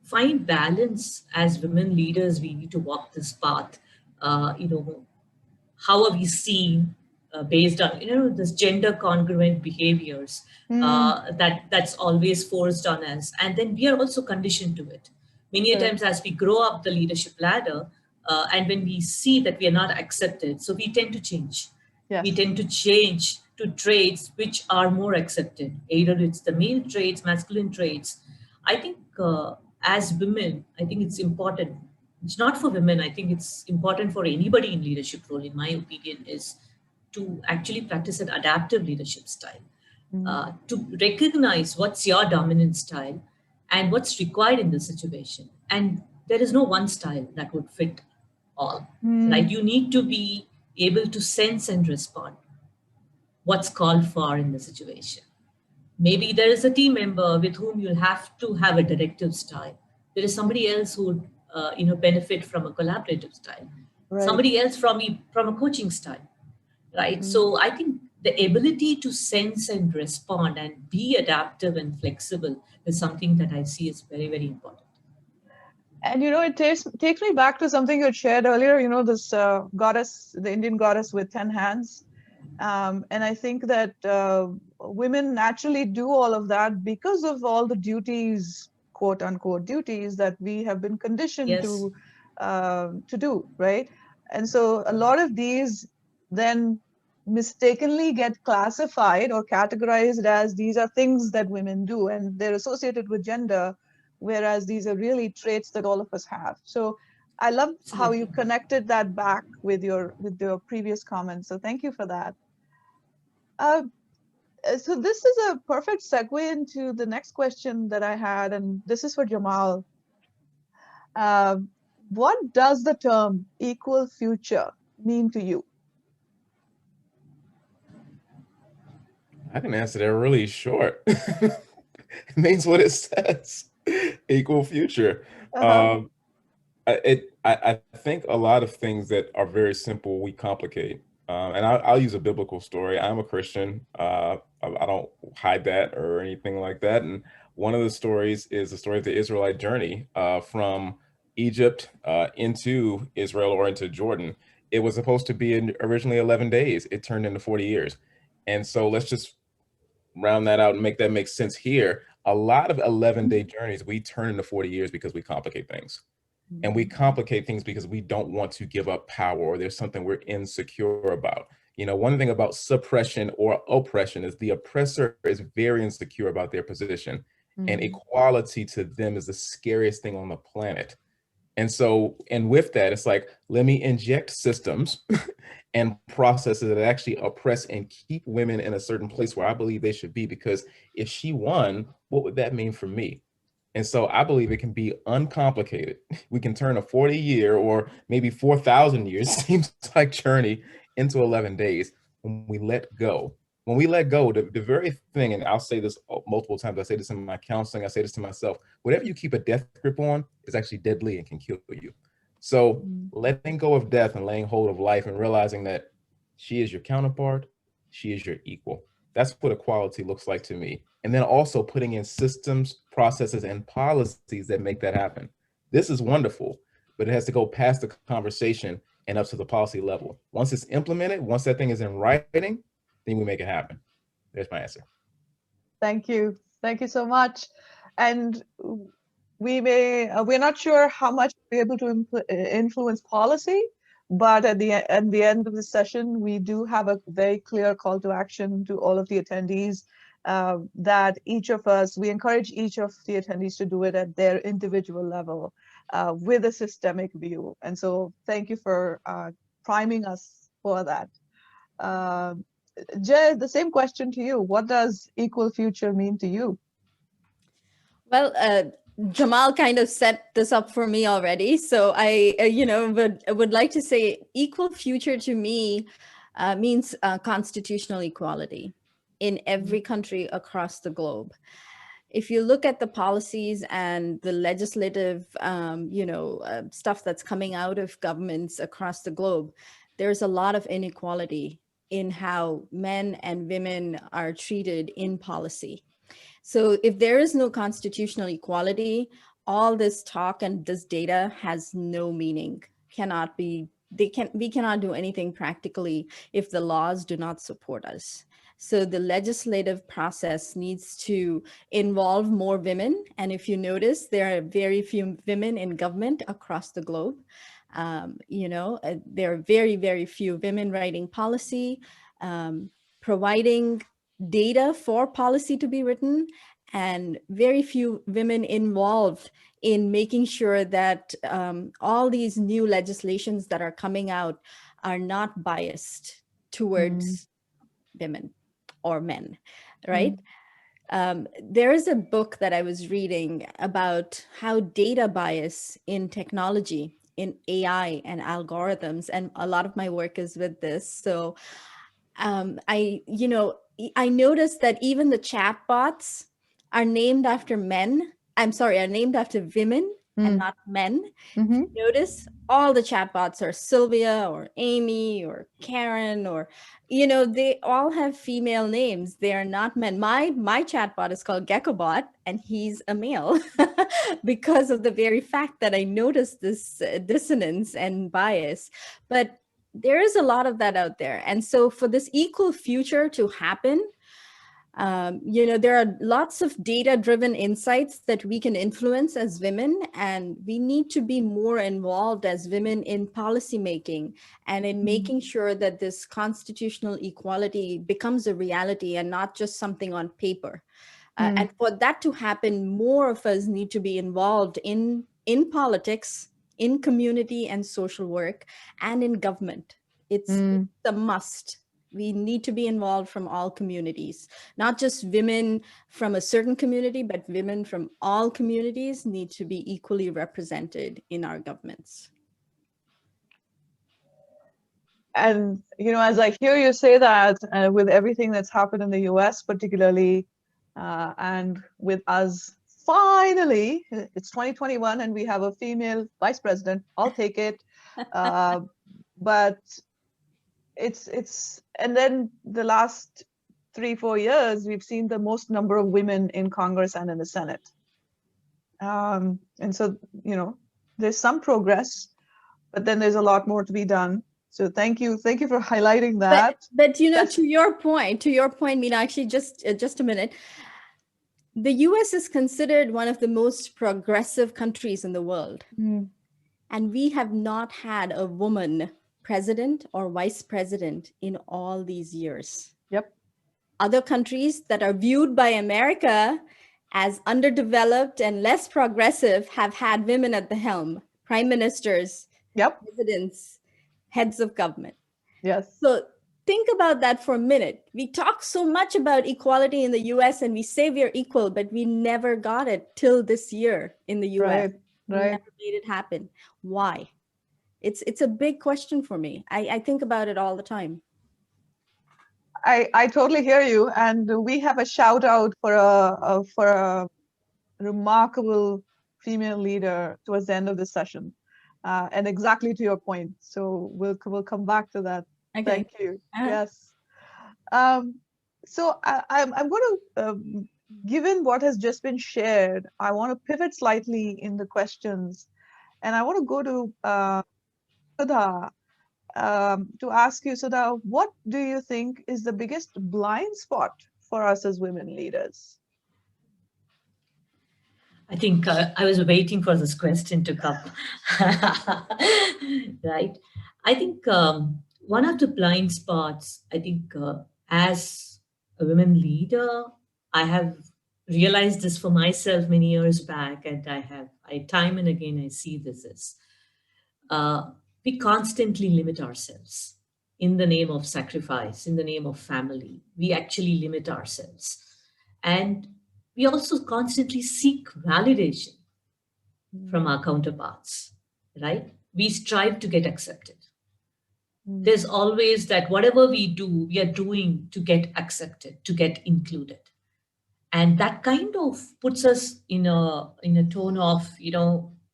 fine balance. As women leaders, we need to walk this path. how are we seen based on, this gender congruent behaviors that's always forced on us. And then we are also conditioned to it. Many a times as we grow up the leadership ladder, and when we see that we are not accepted, so we tend to change. Yes. We tend to change to traits which are more accepted. Either it's the male traits, masculine traits. I think as women, I think it's important. It's not for women. I think it's important for anybody in leadership role, in my opinion, is to actually practice an adaptive leadership style, to recognize what's your dominant style and what's required in the situation. And there is no one style that would fit all, right? You need to be able to sense and respond what's called for in the situation. Maybe there is a team member with whom you'll have to have a directive style. There is somebody else who would benefit from a collaborative style. Right. Somebody else from a coaching style, right? So I think the ability to sense and respond and be adaptive and flexible is something that I see as very, very important. And, it takes me back to something you had shared earlier, this goddess, the Indian goddess with 10 hands. And I think that women naturally do all of that because of all the duties, quote unquote duties, that we have been conditioned to do, right? And so a lot of these then mistakenly get classified or categorized as these are things that women do, and they're associated with gender, whereas these are really traits that all of us have. So I love how you connected that back with your previous comments. So thank you for that. So this is a perfect segue into the next question that I had, and this is for Jamal. What does the term equal future mean to you? I can answer that really short. It means what it says. Equal future. I think a lot of things that are very simple, we complicate. And I'll use a biblical story. I'm a Christian. I don't hide that or anything like that. And one of the stories is the story of the Israelite journey from Egypt into Israel or into Jordan. It was supposed to be originally 11 days. It turned into 40 years. And so let's just round that out and make that make sense here. A lot of 11-day journeys, we turn into 40 years because we complicate things. And we complicate things because we don't want to give up power, or there's something we're insecure about. One thing about suppression or oppression is the oppressor is very insecure about their position. And equality to them is the scariest thing on the planet. And so, and with that, it's like, let me inject systems and processes that actually oppress and keep women in a certain place where I believe they should be, because if she won, what would that mean for me? And so I believe it can be uncomplicated. We can turn a 40-year or maybe 4,000 years, seems like journey, into 11 days when we let go. When we let go, the very thing, and I'll say this multiple times, I say this in my counseling, I say this to myself, whatever you keep a death grip on is actually deadly and can kill you. So letting go of death and laying hold of life and realizing that she is your counterpart, she is your equal. That's what equality looks like to me. And then also putting in systems, processes, and policies that make that happen. This is wonderful, but it has to go past the conversation and up to the policy level. Once it's implemented, once that thing is in writing, then we make it happen. There's my answer. Thank you. Thank you so much. And we're not sure how much we're able to influence policy, but at the end of the session, we do have a very clear call to action to all of the attendees that each of us, we encourage each of the attendees to do it at their individual level with a systemic view. And so thank you for priming us for that. Jay, the same question to you. What does equal future mean to you? Well, Jamal kind of set this up for me already. So I, would like to say equal future to me means constitutional equality in every country across the globe. If you look at the policies and the legislative, stuff that's coming out of governments across the globe, there's a lot of inequality in how men and women are treated in policy. So if there is no constitutional equality, all this talk and this data has no meaning, cannot be we cannot do anything practically if the laws do not support us. So the legislative process needs to involve more women. And if you notice, there are very few women in government across the globe. There are very, very few women writing policy, providing data for policy to be written, and very few women involved in making sure that all these new legislations that are coming out are not biased towards women or men, right? There is a book that I was reading about how data bias in technology, in AI and algorithms, and a lot of my work is with this. So I noticed that even the chatbots are named after men. Are named after women and not men. Notice all the chatbots are Sylvia or Amy or Karen, or, they all have female names. They are not men. My chatbot is called GeckoBot, and he's a male because of the very fact that I noticed this dissonance and bias. But there is a lot of that out there. And so for this equal future to happen, there are lots of data-driven insights that we can influence as women, and we need to be more involved as women in policymaking and in making sure that this constitutional equality becomes a reality and not just something on paper. And for that to happen, more of us need to be involved in politics, in community and social work, and in government. It's a must. We need to be involved from all communities, not just women from a certain community, but women from all communities need to be equally represented in our governments. And, as I hear you say that, with everything that's happened in the US particularly, and with us finally, it's 2021 and we have a female vice president, I'll take it. But and then the last 3-4 years, we've seen the most number of women in Congress and in the Senate. And so, there's some progress, but then there's a lot more to be done. So thank you for highlighting that. But to your point, Meenakshi, just a minute. The US is considered one of the most progressive countries in the world. And we have not had a woman president or vice president in all these years. Yep. Other countries that are viewed by America as underdeveloped and less progressive have had women at the helm, prime ministers, presidents, heads of government. Yes. So think about that for a minute. We talk so much about equality in the US and we say we're equal, but we never got it till this year in the US. Right. We never made it happen. Why? It's a big question for me. I think about it all the time. I totally hear you. And we have a shout out for a remarkable female leader towards the end of the session. And exactly to your point. So we'll come back to that. Okay. Thank you. Yes. So I'm going to, given what has just been shared, I want to pivot slightly in the questions. And I want to go to Sudha, to ask you, Sudha, what do you think is the biggest blind spot for us as women leaders? I think I was waiting for this question to come. Right. I think one of the blind spots, as a women leader, I have realized this for myself many years back, and time and again, I see this as we constantly limit ourselves in the name of sacrifice, in the name of family. We actually limit ourselves. And we also constantly seek validation from our counterparts, right? We strive to get accepted. There's always that whatever we do, we are doing to get accepted, to get included. And that kind of puts us in a tone of,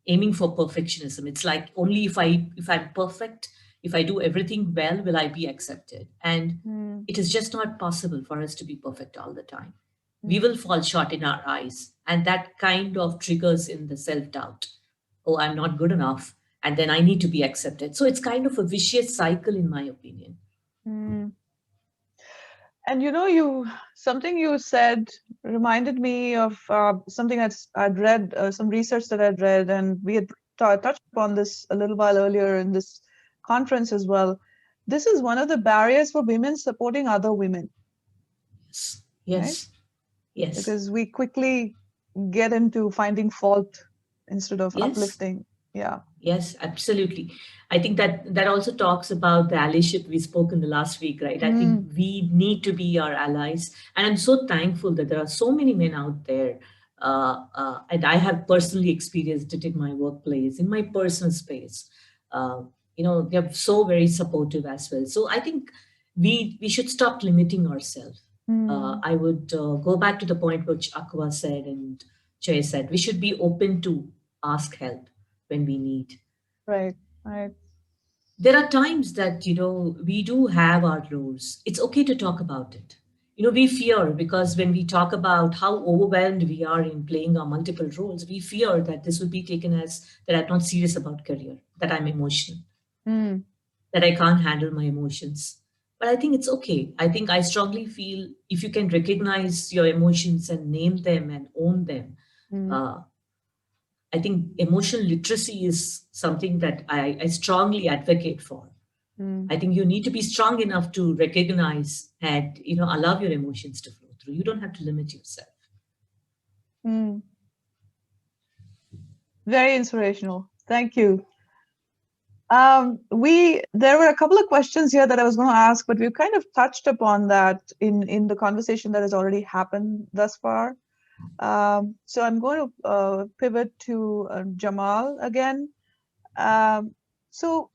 aiming for perfectionism. It's like only if I'm perfect, if I do everything well, will I be accepted? And it is just not possible for us to be perfect all the time. We will fall short in our eyes. And that kind of triggers in the self-doubt. Oh, I'm not good enough. and then I need to be accepted. So it's kind of a vicious cycle, in my opinion. Mm. And something you said reminded me of something I'd read, some research that I'd read, and we had touched upon this a little while earlier in this conference as well. This is one of the barriers for women supporting other women. Yes. Right? Yes. Because we quickly get into finding fault instead of Yes. uplifting. Yeah. Yes, absolutely. I think that also talks about the allyship we spoke in the last week, right? I think we need to be our allies. And I'm so thankful that there are so many men out there. And I have personally experienced it in my workplace, in my personal space. They're so very supportive as well. So I think we should stop limiting ourselves. I would go back to the point which Aqua said and Jay said, we should be open to ask help when we need. Right. There are times that, we do have our roles. It's okay to talk about it. We fear, because when we talk about how overwhelmed we are in playing our multiple roles, we fear that this will be taken as that I'm not serious about career, that I'm emotional, that I can't handle my emotions. But I think it's okay. I think I strongly feel if you can recognize your emotions and name them and own them, I think emotional literacy is something that I strongly advocate for. I think you need to be strong enough to recognize and, allow your emotions to flow through. You don't have to limit yourself. Very inspirational. Thank you. There were a couple of questions here that I was going to ask, but we've kind of touched upon that in the conversation that has already happened thus far. So I'm going to pivot to Jamal again. So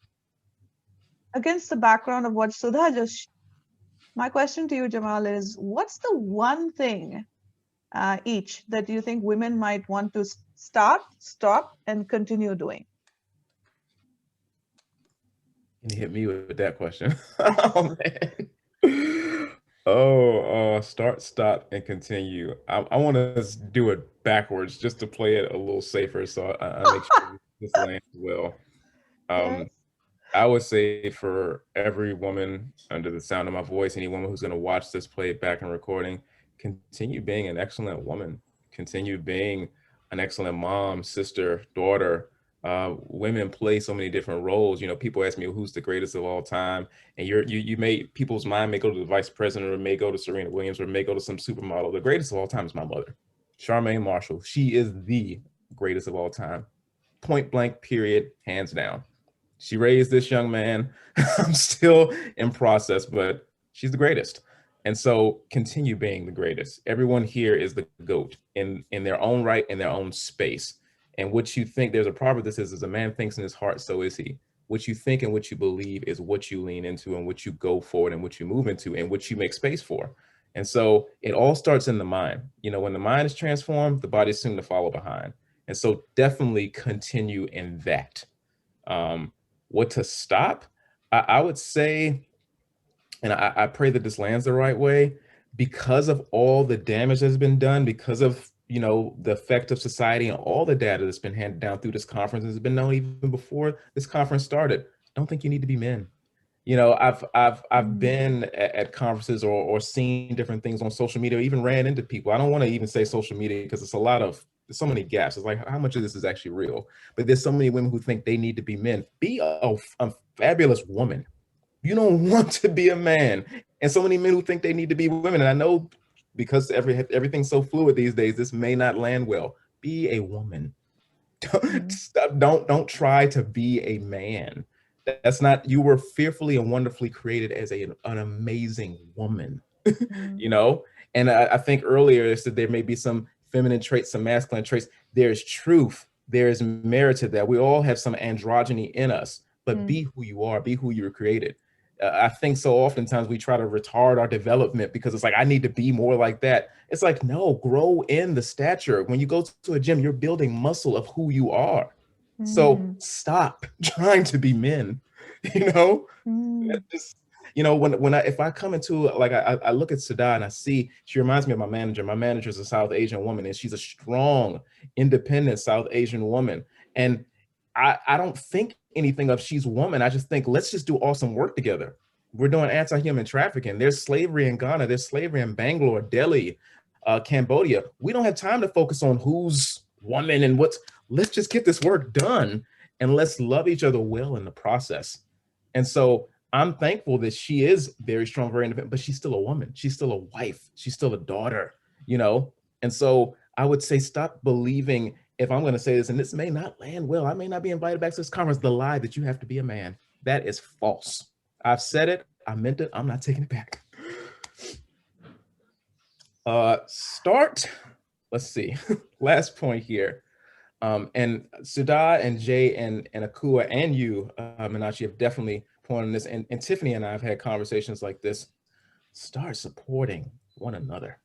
against the background of what Sudha just, my question to you, Jamal, is what's the one thing each that you think women might want to start, stop, and continue doing? Can you hit me with that question? Oh, man. Start, stop, and continue. I want to do it backwards just to play it a little safer, so I make sure this lands well. Yes. I would say for every woman under the sound of my voice, any woman who's going to watch this play back and recording, continue being an excellent woman. Continue being an excellent mom, sister, daughter. Women play so many different roles. People ask me who's the greatest of all time, and you may, people's mind may go to the vice president, or may go to Serena Williams, or may go to some supermodel. The greatest of all time is my mother, Charmaine Marshall. She is the greatest of all time. Point blank, period, hands down. She raised this young man. I'm still in process, but she's the greatest. And so continue being the greatest. Everyone here is the GOAT in their own right, in their own space. And what you think, there's a proverb that says, as a man thinks in his heart, so is he. What you think and what you believe is what you lean into and what you go forward and what you move into and what you make space for. And so it all starts in the mind. When the mind is transformed, the body is soon to follow behind. And so definitely continue in that. What to stop? I would say, and I pray that this lands the right way, because of all the damage that's been done, because of the effect of society and all the data that's been handed down through this conference has been known even before this conference started. I don't think you need to be men. I've been at conferences or seen different things on social media, or even ran into people. I don't want to even say social media because it's there's so many gaps. It's like, how much of this is actually real? But there's so many women who think they need to be men. Be a fabulous woman. You don't want to be a man. And so many men who think they need to be women. And I know because everything's so fluid these days, this may not land well. Be a woman. Don't try to be a man. That's not, you were fearfully and wonderfully created as an amazing woman, And I think earlier I said there may be some feminine traits, some masculine traits. There's truth. There's merit to that. We all have some androgyny in us, but be who you are, be who you were created. I think so oftentimes we try to retard our development because it's like, I need to be more like that. It's like, no, grow in the stature. When you go to a gym, you're building muscle of who you are. So stop trying to be men, Just, if I come into, like, I look at Sudha and I see, she reminds me of my manager. My manager is a South Asian woman, and she's a strong, independent South Asian woman. And I don't think anything of she's woman. I just think let's just do awesome work together. We're doing anti-human trafficking. There's slavery in Ghana. There's slavery in Bangalore, Delhi, Cambodia. We don't have time to focus on who's woman and what's. Let's just get this work done and let's love each other well in the process. And so I'm thankful that she is very strong, very independent, but she's still a woman. She's still a wife. She's still a daughter, you know? And so I would say stop believing, if I'm going to say this, and this may not land well, I may not be invited back to this conference, the lie that you have to be a man. That is false. I've said it. I meant it. I'm not taking it back. Let's see. Last point here. And Sudha and Jay and Akua and you, Minachi, have definitely pointed on this. And Tiffany and I have had conversations like this. Start supporting one another.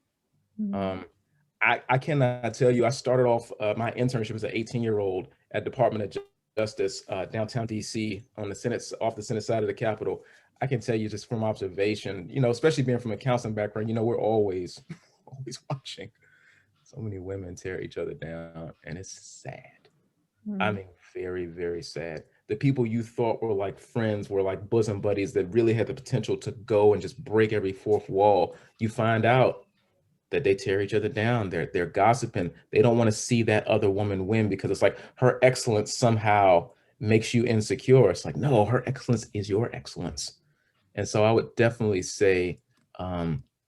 Mm-hmm. I cannot tell you, I started off my internship as an 18-year-old at Department of Justice, downtown DC, on the Senate, off the Senate side of the Capitol. I can tell you just from observation, you know, especially being from a counseling background, you know, we're always watching so many women tear each other down, and it's sad. Mm-hmm. I mean, very, very sad. The people you thought were like friends, were like bosom buddies that really had the potential to go and just break every fourth wall. You find out that they tear each other down. They're gossiping. They don't want to see that other woman win because it's like her excellence somehow makes you insecure. It's like, no, her excellence is your excellence. And so I would definitely say,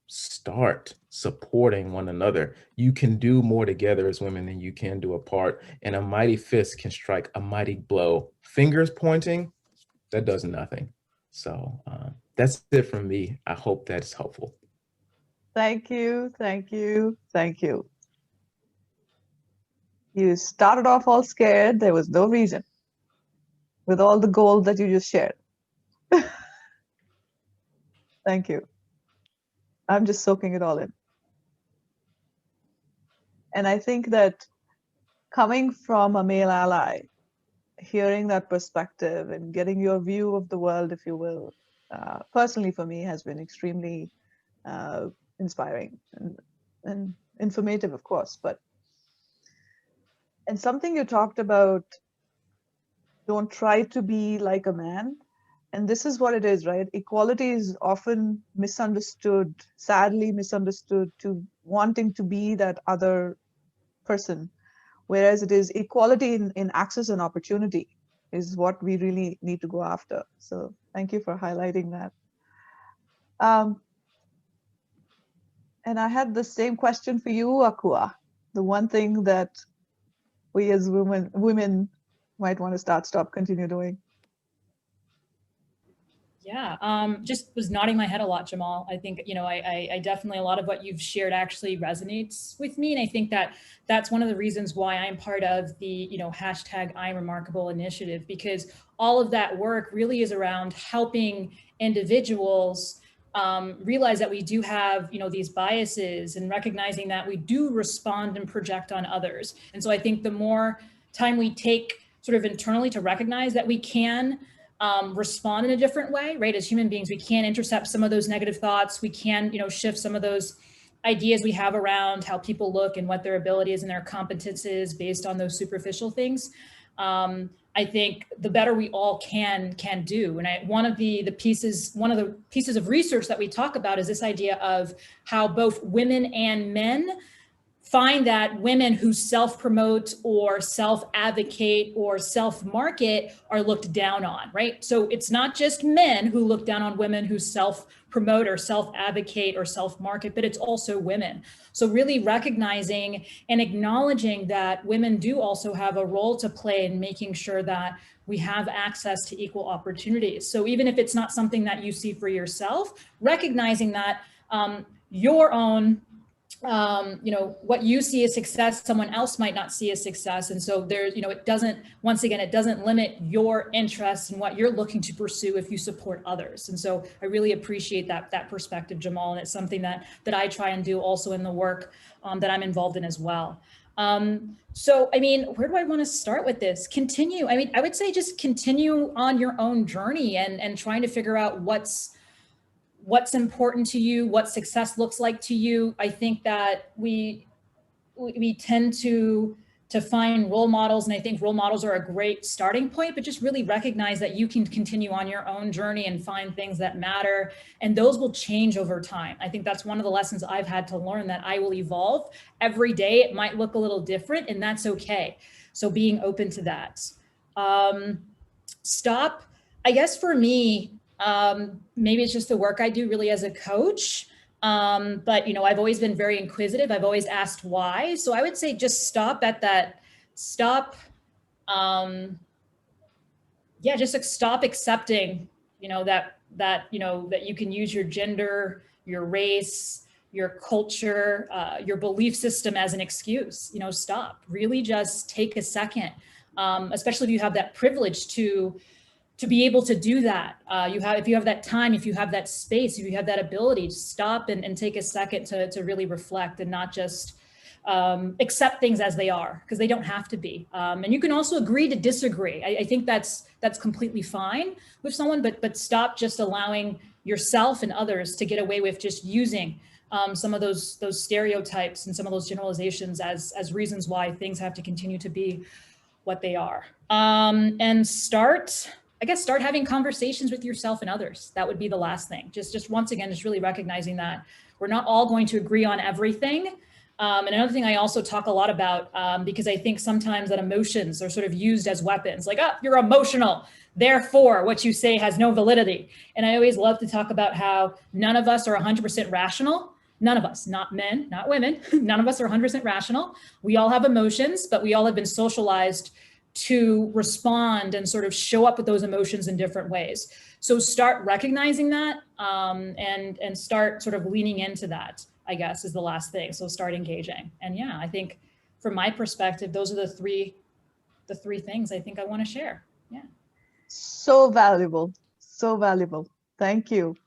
start supporting one another. You can do more together as women than you can do apart. And a mighty fist can strike a mighty blow. Fingers pointing, that does nothing. So that's it from me. I hope that's helpful. Thank you, thank you, thank you. You started off all scared. There was no reason with all the gold that you just shared. Thank you. I'm just soaking it all in. And I think that coming from a male ally, hearing that perspective and getting your view of the world, if you will, personally for me has been extremely inspiring and informative, of course. And something you talked about, don't try to be like a man. And this is what it is, right? Equality is often misunderstood, sadly misunderstood, to wanting to be that other person, whereas it is equality in access and opportunity is what we really need to go after. So thank you for highlighting that. And I had the same question for you, Akua. The one thing that we as women might want to stop, continue doing. Yeah, just was nodding my head a lot, Jamal. I think, you know, I definitely, a lot of what you've shared actually resonates with me. And I think that that's one of the reasons why I'm part of the, you know, #I'mRemarkable initiative, because all of that work really is around helping individuals realize that we do have, you know, these biases and recognizing that we do respond and project on others. And so I think the more time we take sort of internally to recognize that we can respond in a different way, right? As human beings, we can intercept some of those negative thoughts. We can, you know, shift some of those ideas we have around how people look and what their abilities and their competence is based on those superficial things. I think the better we all can do. And one of the pieces of research that we talk about is this idea of how both women and men find that women who self-promote or self-advocate or self-market are looked down on, right? So it's not just men who look down on women who self-promote or self-advocate or self-market, but it's also women. So really recognizing and acknowledging that women do also have a role to play in making sure that we have access to equal opportunities. So even if it's not something that you see for yourself, recognizing that your own you know, what you see as success, someone else might not see as success. And so there's, you know, it doesn't limit your interests and what you're looking to pursue if you support others. And so I really appreciate that perspective, Jamal. And it's something that I try and do also in the work that I'm involved in as well. So, I mean, where do I want to start with this? Continue. I mean, I would say just continue on your own journey and trying to figure out what's important to you, what success looks like to you. I think that we tend to to find role models. And I think role models are a great starting point, but just really recognize that you can continue on your own journey and find things that matter. And those will change over time. I think that's one of the lessons I've had to learn, that I will evolve every day. It might look a little different, and that's okay. So being open to that. Stop, I guess for me, maybe it's just the work I do really as a coach. But, you know, I've always been very inquisitive. I've always asked why. So I would say just stop at that, stop accepting, you know, that you can use your gender, your race, your culture, your belief system as an excuse. You know, stop, really just take a second, especially if you have that privilege to be able to do that. If you have that time, if you have that space, if you have that ability, to stop and take a second to really reflect and not just accept things as they are, because they don't have to be. And you can also agree to disagree. I think that's completely fine with someone, but stop just allowing yourself and others to get away with just using some of those stereotypes and some of those generalizations as reasons why things have to continue to be what they are. And start having conversations with yourself and others. That would be the last thing. Just once again, just really recognizing that we're not all going to agree on everything. And another thing I also talk a lot about, because I think sometimes that emotions are sort of used as weapons, like, oh, you're emotional, therefore what you say has no validity. And I always love to talk about how none of us are 100% rational. None of us, not men, not women, none of us are 100% rational. We all have emotions, but we all have been socialized to respond and sort of show up with those emotions in different ways. So start recognizing that, and start sort of leaning into that, I guess, is the last thing. So start engaging. And yeah, I think from my perspective, those are the three things I think I want to share. Yeah. So valuable. So valuable. Thank you.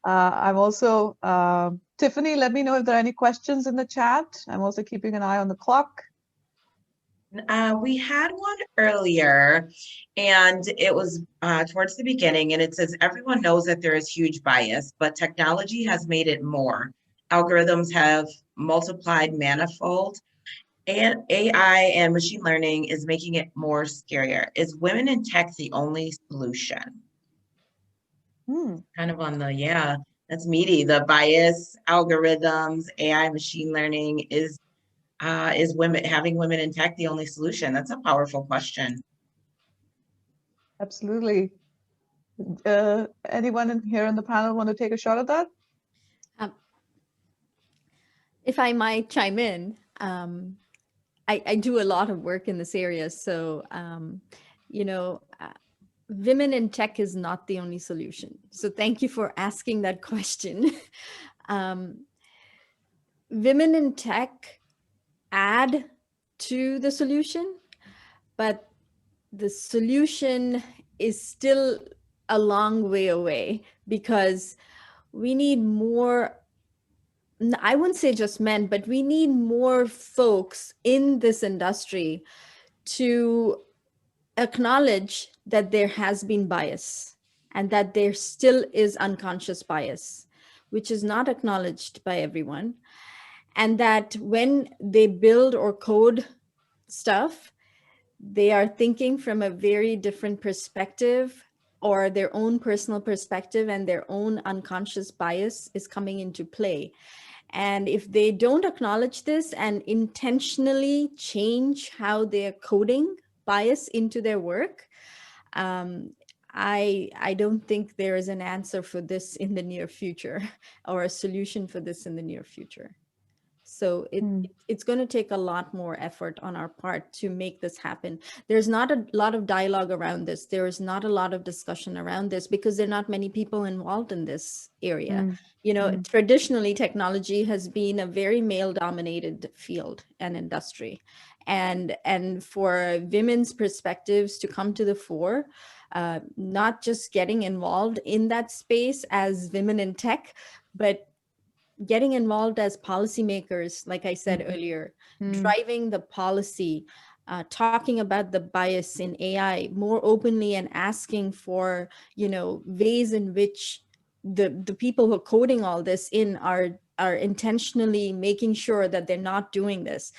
I'm also, Tiffany, let me know if there are any questions in the chat. I'm also keeping an eye on the clock. We had one earlier, and it was towards the beginning, and it says, everyone knows that there is huge bias, but technology has made it more. Algorithms have multiplied manifold, and AI and machine learning is making it more scarier. Is women in tech the only solution? Kind of on the, yeah, that's meaty. The bias, algorithms, AI, machine learning, is having women in tech the only solution? That's a powerful question. Absolutely. Anyone in here on the panel want to take a shot at that? If I might chime in, I do a lot of work in this area. So, women in tech is not the only solution. So thank you for asking that question. Women in tech add to the solution, but the solution is still a long way away, because we need more, I wouldn't say just men, but we need more folks in this industry to acknowledge that there has been bias and that there still is unconscious bias, which is not acknowledged by everyone. And that when they build or code stuff, they are thinking from a very different perspective, or their own personal perspective, and their own unconscious bias is coming into play. And if they don't acknowledge this and intentionally change how they're coding bias into their work, I don't think there is an answer for this in the near future, or a solution for this in the near future. So it's going to take a lot more effort on our part to make this happen. There's not a lot of dialogue around this. There is not a lot of discussion around this, because there are not many people involved in this area. Traditionally, technology has been a very male-dominated field and industry. And for women's perspectives to come to the fore, not just getting involved in that space as women in tech, but getting involved as policymakers, like I said earlier, driving the policy, talking about the bias in AI more openly, and asking for, ways in which the people who are coding all this in are are intentionally making sure that they're not doing this.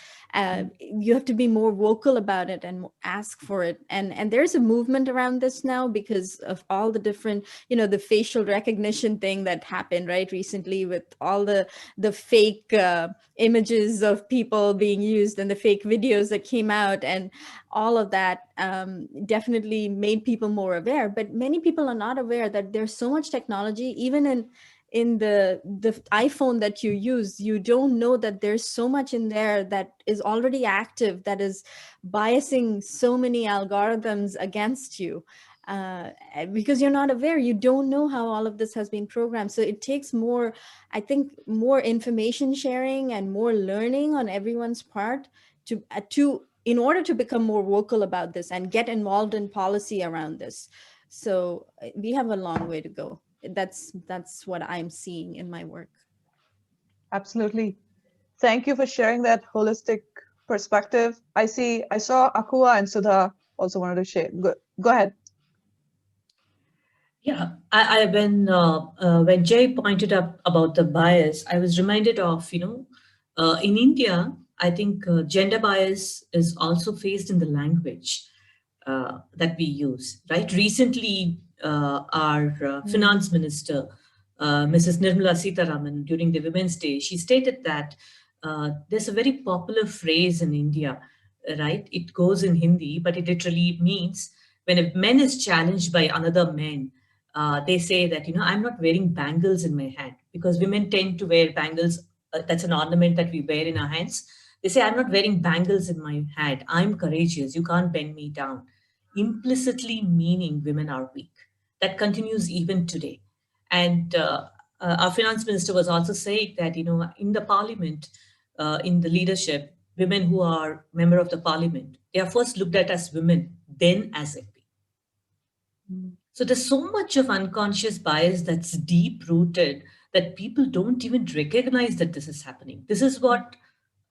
You have to be more vocal about it and ask for it. And there's a movement around this now because of all the different, the facial recognition thing that happened right recently with all the fake images of people being used and the fake videos that came out, and all of that definitely made people more aware. But many people are not aware that there's so much technology, even in the iPhone that you use. You don't know that there's so much in there that is already active, that is biasing so many algorithms against you. Because you're not aware, you don't know how all of this has been programmed. So it takes more, I think, more information sharing and more learning on everyone's part in order to become more vocal about this and get involved in policy around this. So we have a long way to go. That's what I'm seeing in my work. Absolutely. Thank you for sharing that holistic perspective. I saw Akua and Sudha also wanted to share. Go ahead. Yeah, when Jay pointed up about the bias, I was reminded of, in India, I think gender bias is also faced in the language that we use, right? Recently, our finance minister, Mrs. Nirmala Sitharaman, during the Women's Day, she stated that there's a very popular phrase in India, right? It goes in Hindi, but it literally means when a man is challenged by another man, they say that, I'm not wearing bangles in my hand, because women tend to wear bangles. That's an ornament that we wear in our hands. They say, I'm not wearing bangles in my hand. I'm courageous. You can't bend me down. Implicitly meaning women are weak. That continues even today. And our finance minister was also saying that, in the parliament, in the leadership, women who are member of the parliament, they are first looked at as women, then as MP. So there's so much of unconscious bias that's deep rooted that people don't even recognize that this is happening. This is what,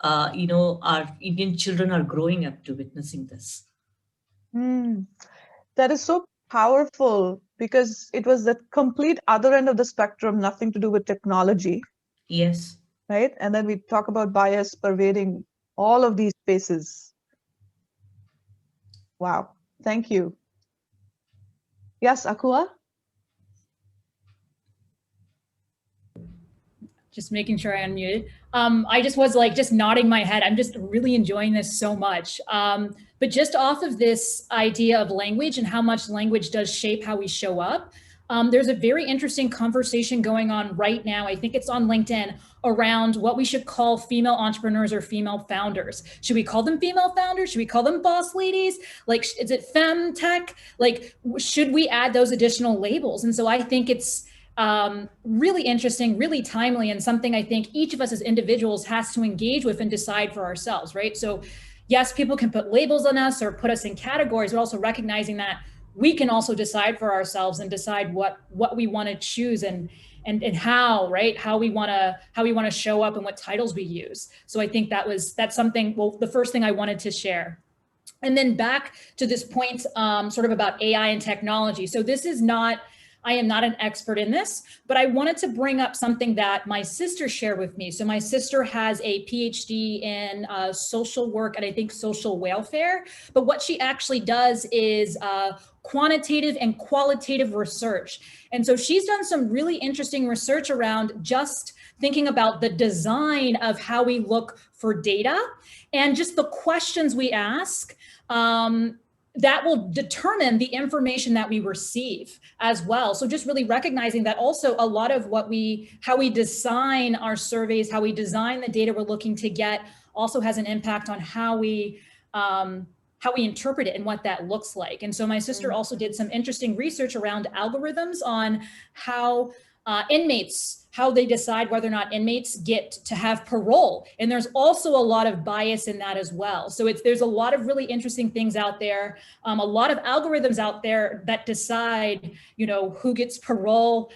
our Indian children are growing up to, witnessing this. That is so powerful, because it was the complete other end of the spectrum, nothing to do with technology. Yes. Right? And then we talk about bias pervading all of these spaces. Wow. Thank you. Yes, Akua? Just making sure I unmuted. I just was just nodding my head. I'm just really enjoying this so much. But just off of this idea of language and how much language does shape how we show up, there's a very interesting conversation going on right now. I think it's on LinkedIn, around what we should call female entrepreneurs or female founders. Should we call them female founders? Should we call them boss ladies? Is it femme tech? Should we add those additional labels? And so I think it's really interesting, really timely, and something I think each of us as individuals has to engage with and decide for ourselves, right? So yes, people can put labels on us or put us in categories, but also recognizing that we can also decide for ourselves and decide what we want to choose and how, right? How we want to show up and what titles we use. So I think that's something, the first thing I wanted to share. And then back to this point, sort of about AI and technology. So I am not an expert in this, but I wanted to bring up something that my sister shared with me. So my sister has a PhD in social work and I think social welfare, but what she actually does is quantitative and qualitative research. And so she's done some really interesting research around just thinking about the design of how we look for data and just the questions we ask that will determine the information that we receive as well. So just really recognizing that also a lot of how we design our surveys, how we design the data we're looking to get also has an impact on how we interpret it and what that looks like. And so my sister also did some interesting research around algorithms on how inmates, how they decide whether or not inmates get to have parole. And there's also a lot of bias in that as well. So there's a lot of really interesting things out there, a lot of algorithms out there that decide, who gets parole,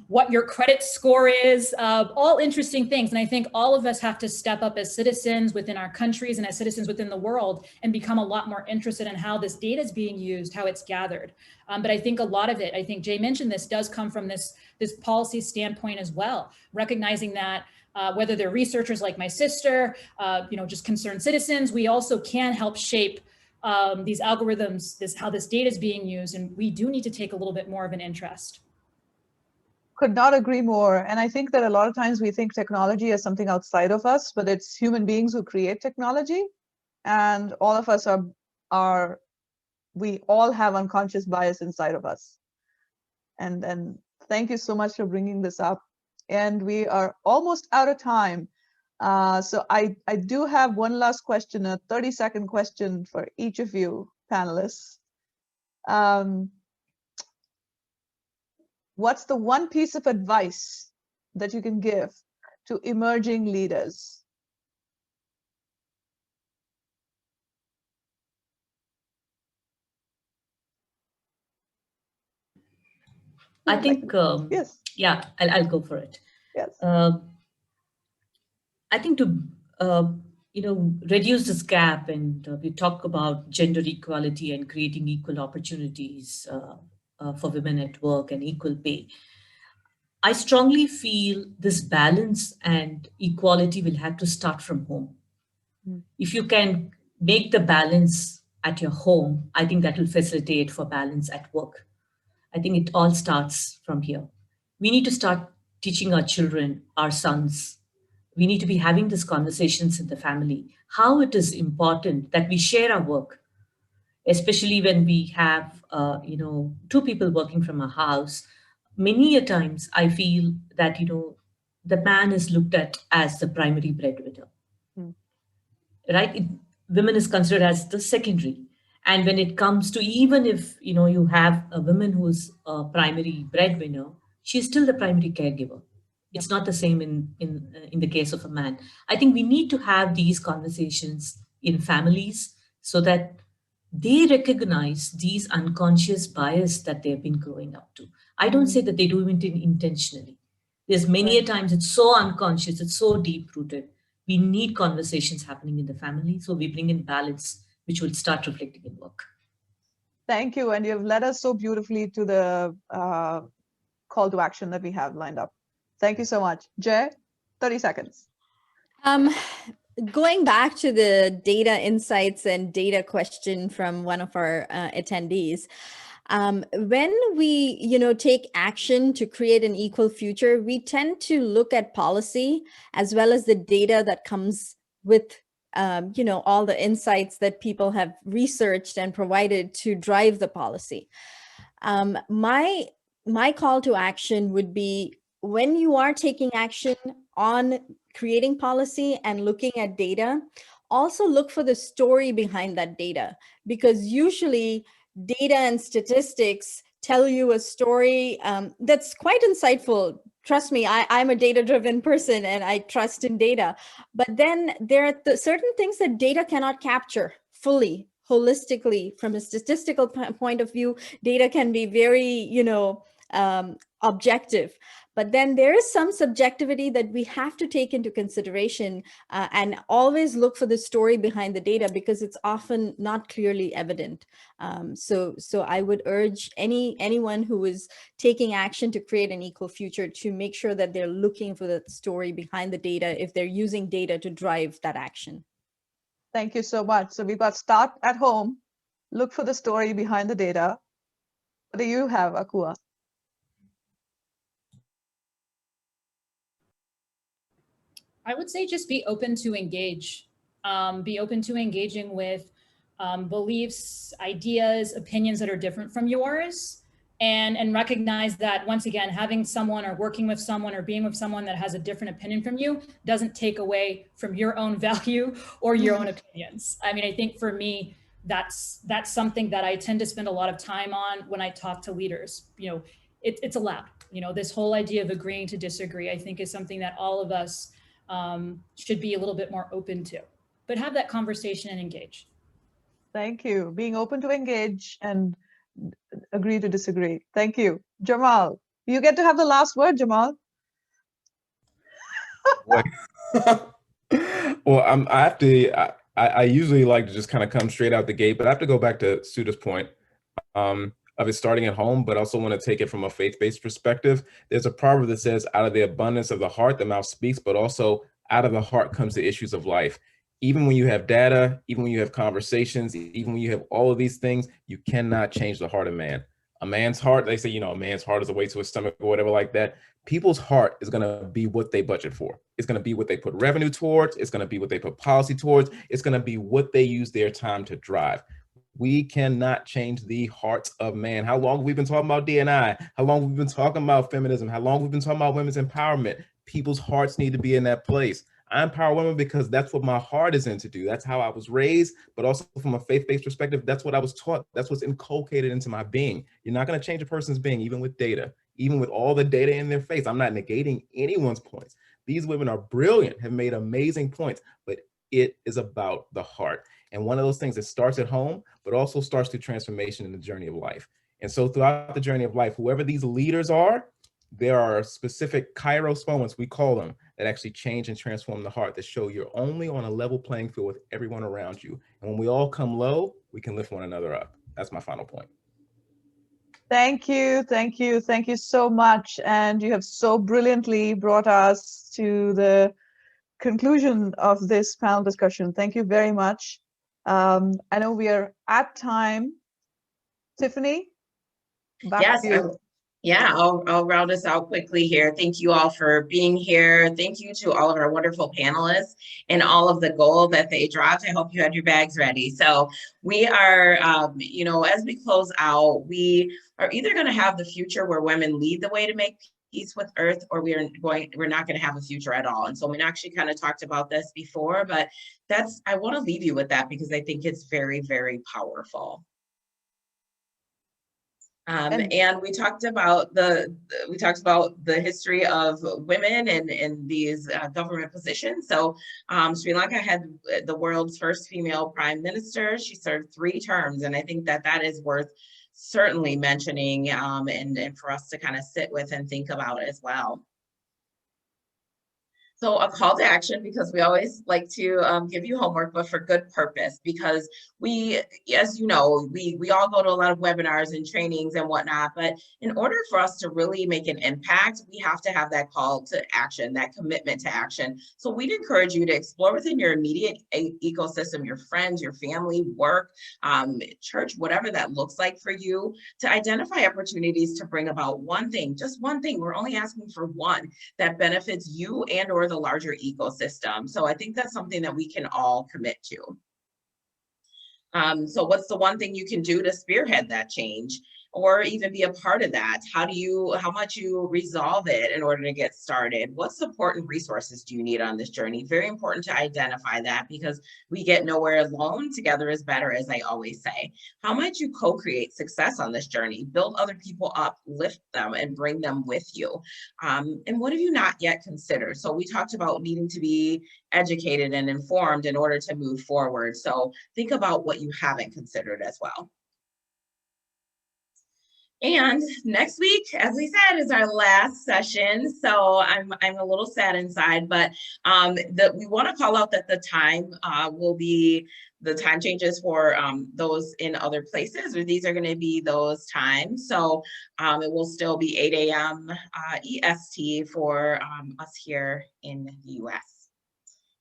what your credit score is, all interesting things. And I think all of us have to step up as citizens within our countries and as citizens within the world and become a lot more interested in how this data is being used, how it's gathered. But I think a lot of it, I think Jay mentioned this, does come from this this policy standpoint as well, recognizing that whether they're researchers like my sister, just concerned citizens, we also can help shape these algorithms, how this data is being used, and we do need to take a little bit more of an interest. Could not agree more. And I think that a lot of times we think technology as something outside of us, but it's human beings who create technology. And all of us we all have unconscious bias inside of us. And thank you so much for bringing this up. And we are almost out of time. So I do have one last question, a 30-second question for each of you panelists. What's the one piece of advice that you can give to emerging leaders? I think, yes. Yeah, I'll go for it. Yes. I think to, reduce this gap, and we talk about gender equality and creating equal opportunities for women at work and equal pay. I strongly feel this balance and equality will have to start from home. If you can make the balance at your home, I think that will facilitate for balance at work. I think it all starts from here. We need to start teaching our children, our sons. We need to be having these conversations in the family, how it is important that we share our work, especially when we have, two people working from a house. Many a times I feel that, the man is looked at as the primary breadwinner, right? Women is considered as the secondary. And when it comes to, even if, you have a woman who's a primary breadwinner, she's still the primary caregiver. It's not the same in the case of a man. I think we need to have these conversations in families so that they recognize these unconscious bias that they've been growing up to. I don't say that they do it intentionally. There's many a times it's so unconscious, it's so deep rooted. We need conversations happening in the family, so we bring in balance, which will start reflecting in work. Thank you. And you've led us so beautifully to the call to action that we have lined up. Thank you so much. Jay, 30 seconds. Going back to the data insights and data question from one of our attendees, when we, take action to create an equal future, we tend to look at policy as well as the data that comes with, all the insights that people have researched and provided to drive the policy. My call to action would be, when you are taking action on creating policy and looking at data, also look for the story behind that data, because usually data and statistics tell you a story that's quite insightful. Trust me, I'm a data-driven person and I trust in data. But then there are certain things that data cannot capture fully, holistically. From a statistical point of view, data can be very, objective. But then there is some subjectivity that we have to take into consideration and always look for the story behind the data, because it's often not clearly evident. So I would urge anyone who is taking action to create an equal future to make sure that they're looking for the story behind the data if they're using data to drive that action. Thank you so much. So we've got start at home, look for the story behind the data. What do you have, Akua? I would say just be open to engage. Be open to engaging with beliefs, ideas, opinions that are different from yours, and recognize that, once again, having someone or working with someone or being with someone that has a different opinion from you doesn't take away from your own value or your own opinions. I mean, I think for me, that's something that I tend to spend a lot of time on when I talk to leaders. It's allowed. This whole idea of agreeing to disagree, I think, is something that all of us should be a little bit more open to, but have that conversation and engage. Thank you. Being open to engage and agree to disagree. Thank you. Jamal, you get to have the last word, Jamal. Well, I usually like to just kind of come straight out the gate, but I have to go back to Sudha's point. of it starting at home, but also want to take it from a faith-based perspective. There's a proverb that says, out of the abundance of the heart, the mouth speaks, but also out of the heart comes the issues of life. Even when you have data, even when you have conversations, even when you have all of these things, you cannot change the heart of man. A man's heart, they say, you know, a man's heart is a way to his stomach or whatever like that. People's heart is going to be what they budget for. It's going to be what they put revenue towards. It's going to be what they put policy towards. It's going to be what they use their time to drive. We cannot change the hearts of man. How long have we been talking about D&I? How long have we been talking about feminism? How long have we been talking about women's empowerment? People's hearts need to be in that place. I empower women because that's what my heart is in to do. That's how I was raised, but also from a faith-based perspective, that's what I was taught. That's what's inculcated into my being. You're not going to change a person's being, even with data, even with all the data in their face. I'm not negating anyone's points. These women are brilliant, have made amazing points, but it is about the heart. And one of those things that starts at home, but also starts through transformation in the journey of life. And so throughout the journey of life, whoever these leaders are, there are specific kairos moments, we call them, that actually change and transform the heart, that show you're only on a level playing field with everyone around you. And when we all come low, we can lift one another up. That's my final point. Thank you, thank you, thank you so much. And you have so brilliantly brought us to the conclusion of this panel discussion. Thank you very much. I know we are at time. Tiffany, back to you. Yeah, I'll round us out quickly here. Thank you all for being here. Thank you to all of our wonderful panelists and all of the gold that they dropped. I hope you had your bags ready. So we are, you know, as we close out, we are either going to have the future where women lead the way to make peace with Earth, or we're not going to have a future at all. And so we actually kind of talked about this before, but I want to leave you with that because I think it's very, very powerful. And we talked about the history of women in these government positions. So Sri Lanka had the world's first female prime minister. She served 3 terms, and I think that is worth certainly mentioning and for us to kind of sit with and think about as well. So a call to action, because we always like to give you homework, but for good purpose, because we, as you know, we all go to a lot of webinars and trainings and whatnot, but in order for us to really make an impact, we have to have that call to action, that commitment to action. So we'd encourage you to explore within your immediate ecosystem, your friends, your family, work, church, whatever that looks like for you, to identify opportunities to bring about one thing, just one thing. We're only asking for one that benefits you and or the larger ecosystem. So I think that's something that we can all commit to. So what's the one thing you can do to spearhead that change or even be a part of that? How much you resolve it in order to get started? What support and resources do you need on this journey? Very important to identify that, because we get nowhere alone. Together is better, as I always say. How might you co-create success on this journey? Build other people up, lift them, and bring them with you. And what have you not yet considered? So we talked about needing to be educated and informed in order to move forward. So think about what you haven't considered as well. And next week, as we said, is our last session. So I'm a little sad inside, but we want to call out that the time will be, the time changes for those in other places, or these are going to be those times. So it will still be 8 a.m. EST for us here in the US.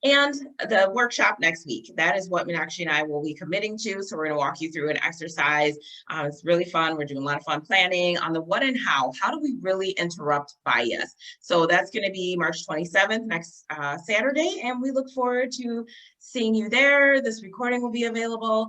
And the workshop next week, that is what Meenakshi and I will be committing to. So we're going to walk you through an exercise. It's really fun. We're doing a lot of fun planning on the what and how. How do we really interrupt bias? So that's going to be March 27th, next Saturday. And we look forward to seeing you there. This recording will be available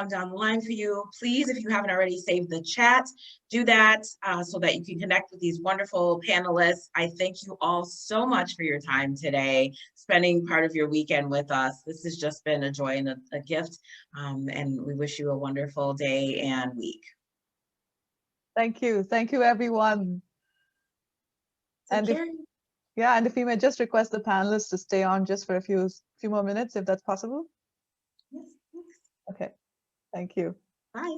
down the line for you. Please, if you haven't already, save the chat. Do that so that you can connect with these wonderful panelists. I thank you all so much for your time today, spending part of your weekend with us. This has just been a joy and a gift, and we wish you a wonderful day and week. Thank you everyone. And if we may just request the panelists to stay on just for a few more minutes, if that's possible. Yes. Okay, thank you. Bye.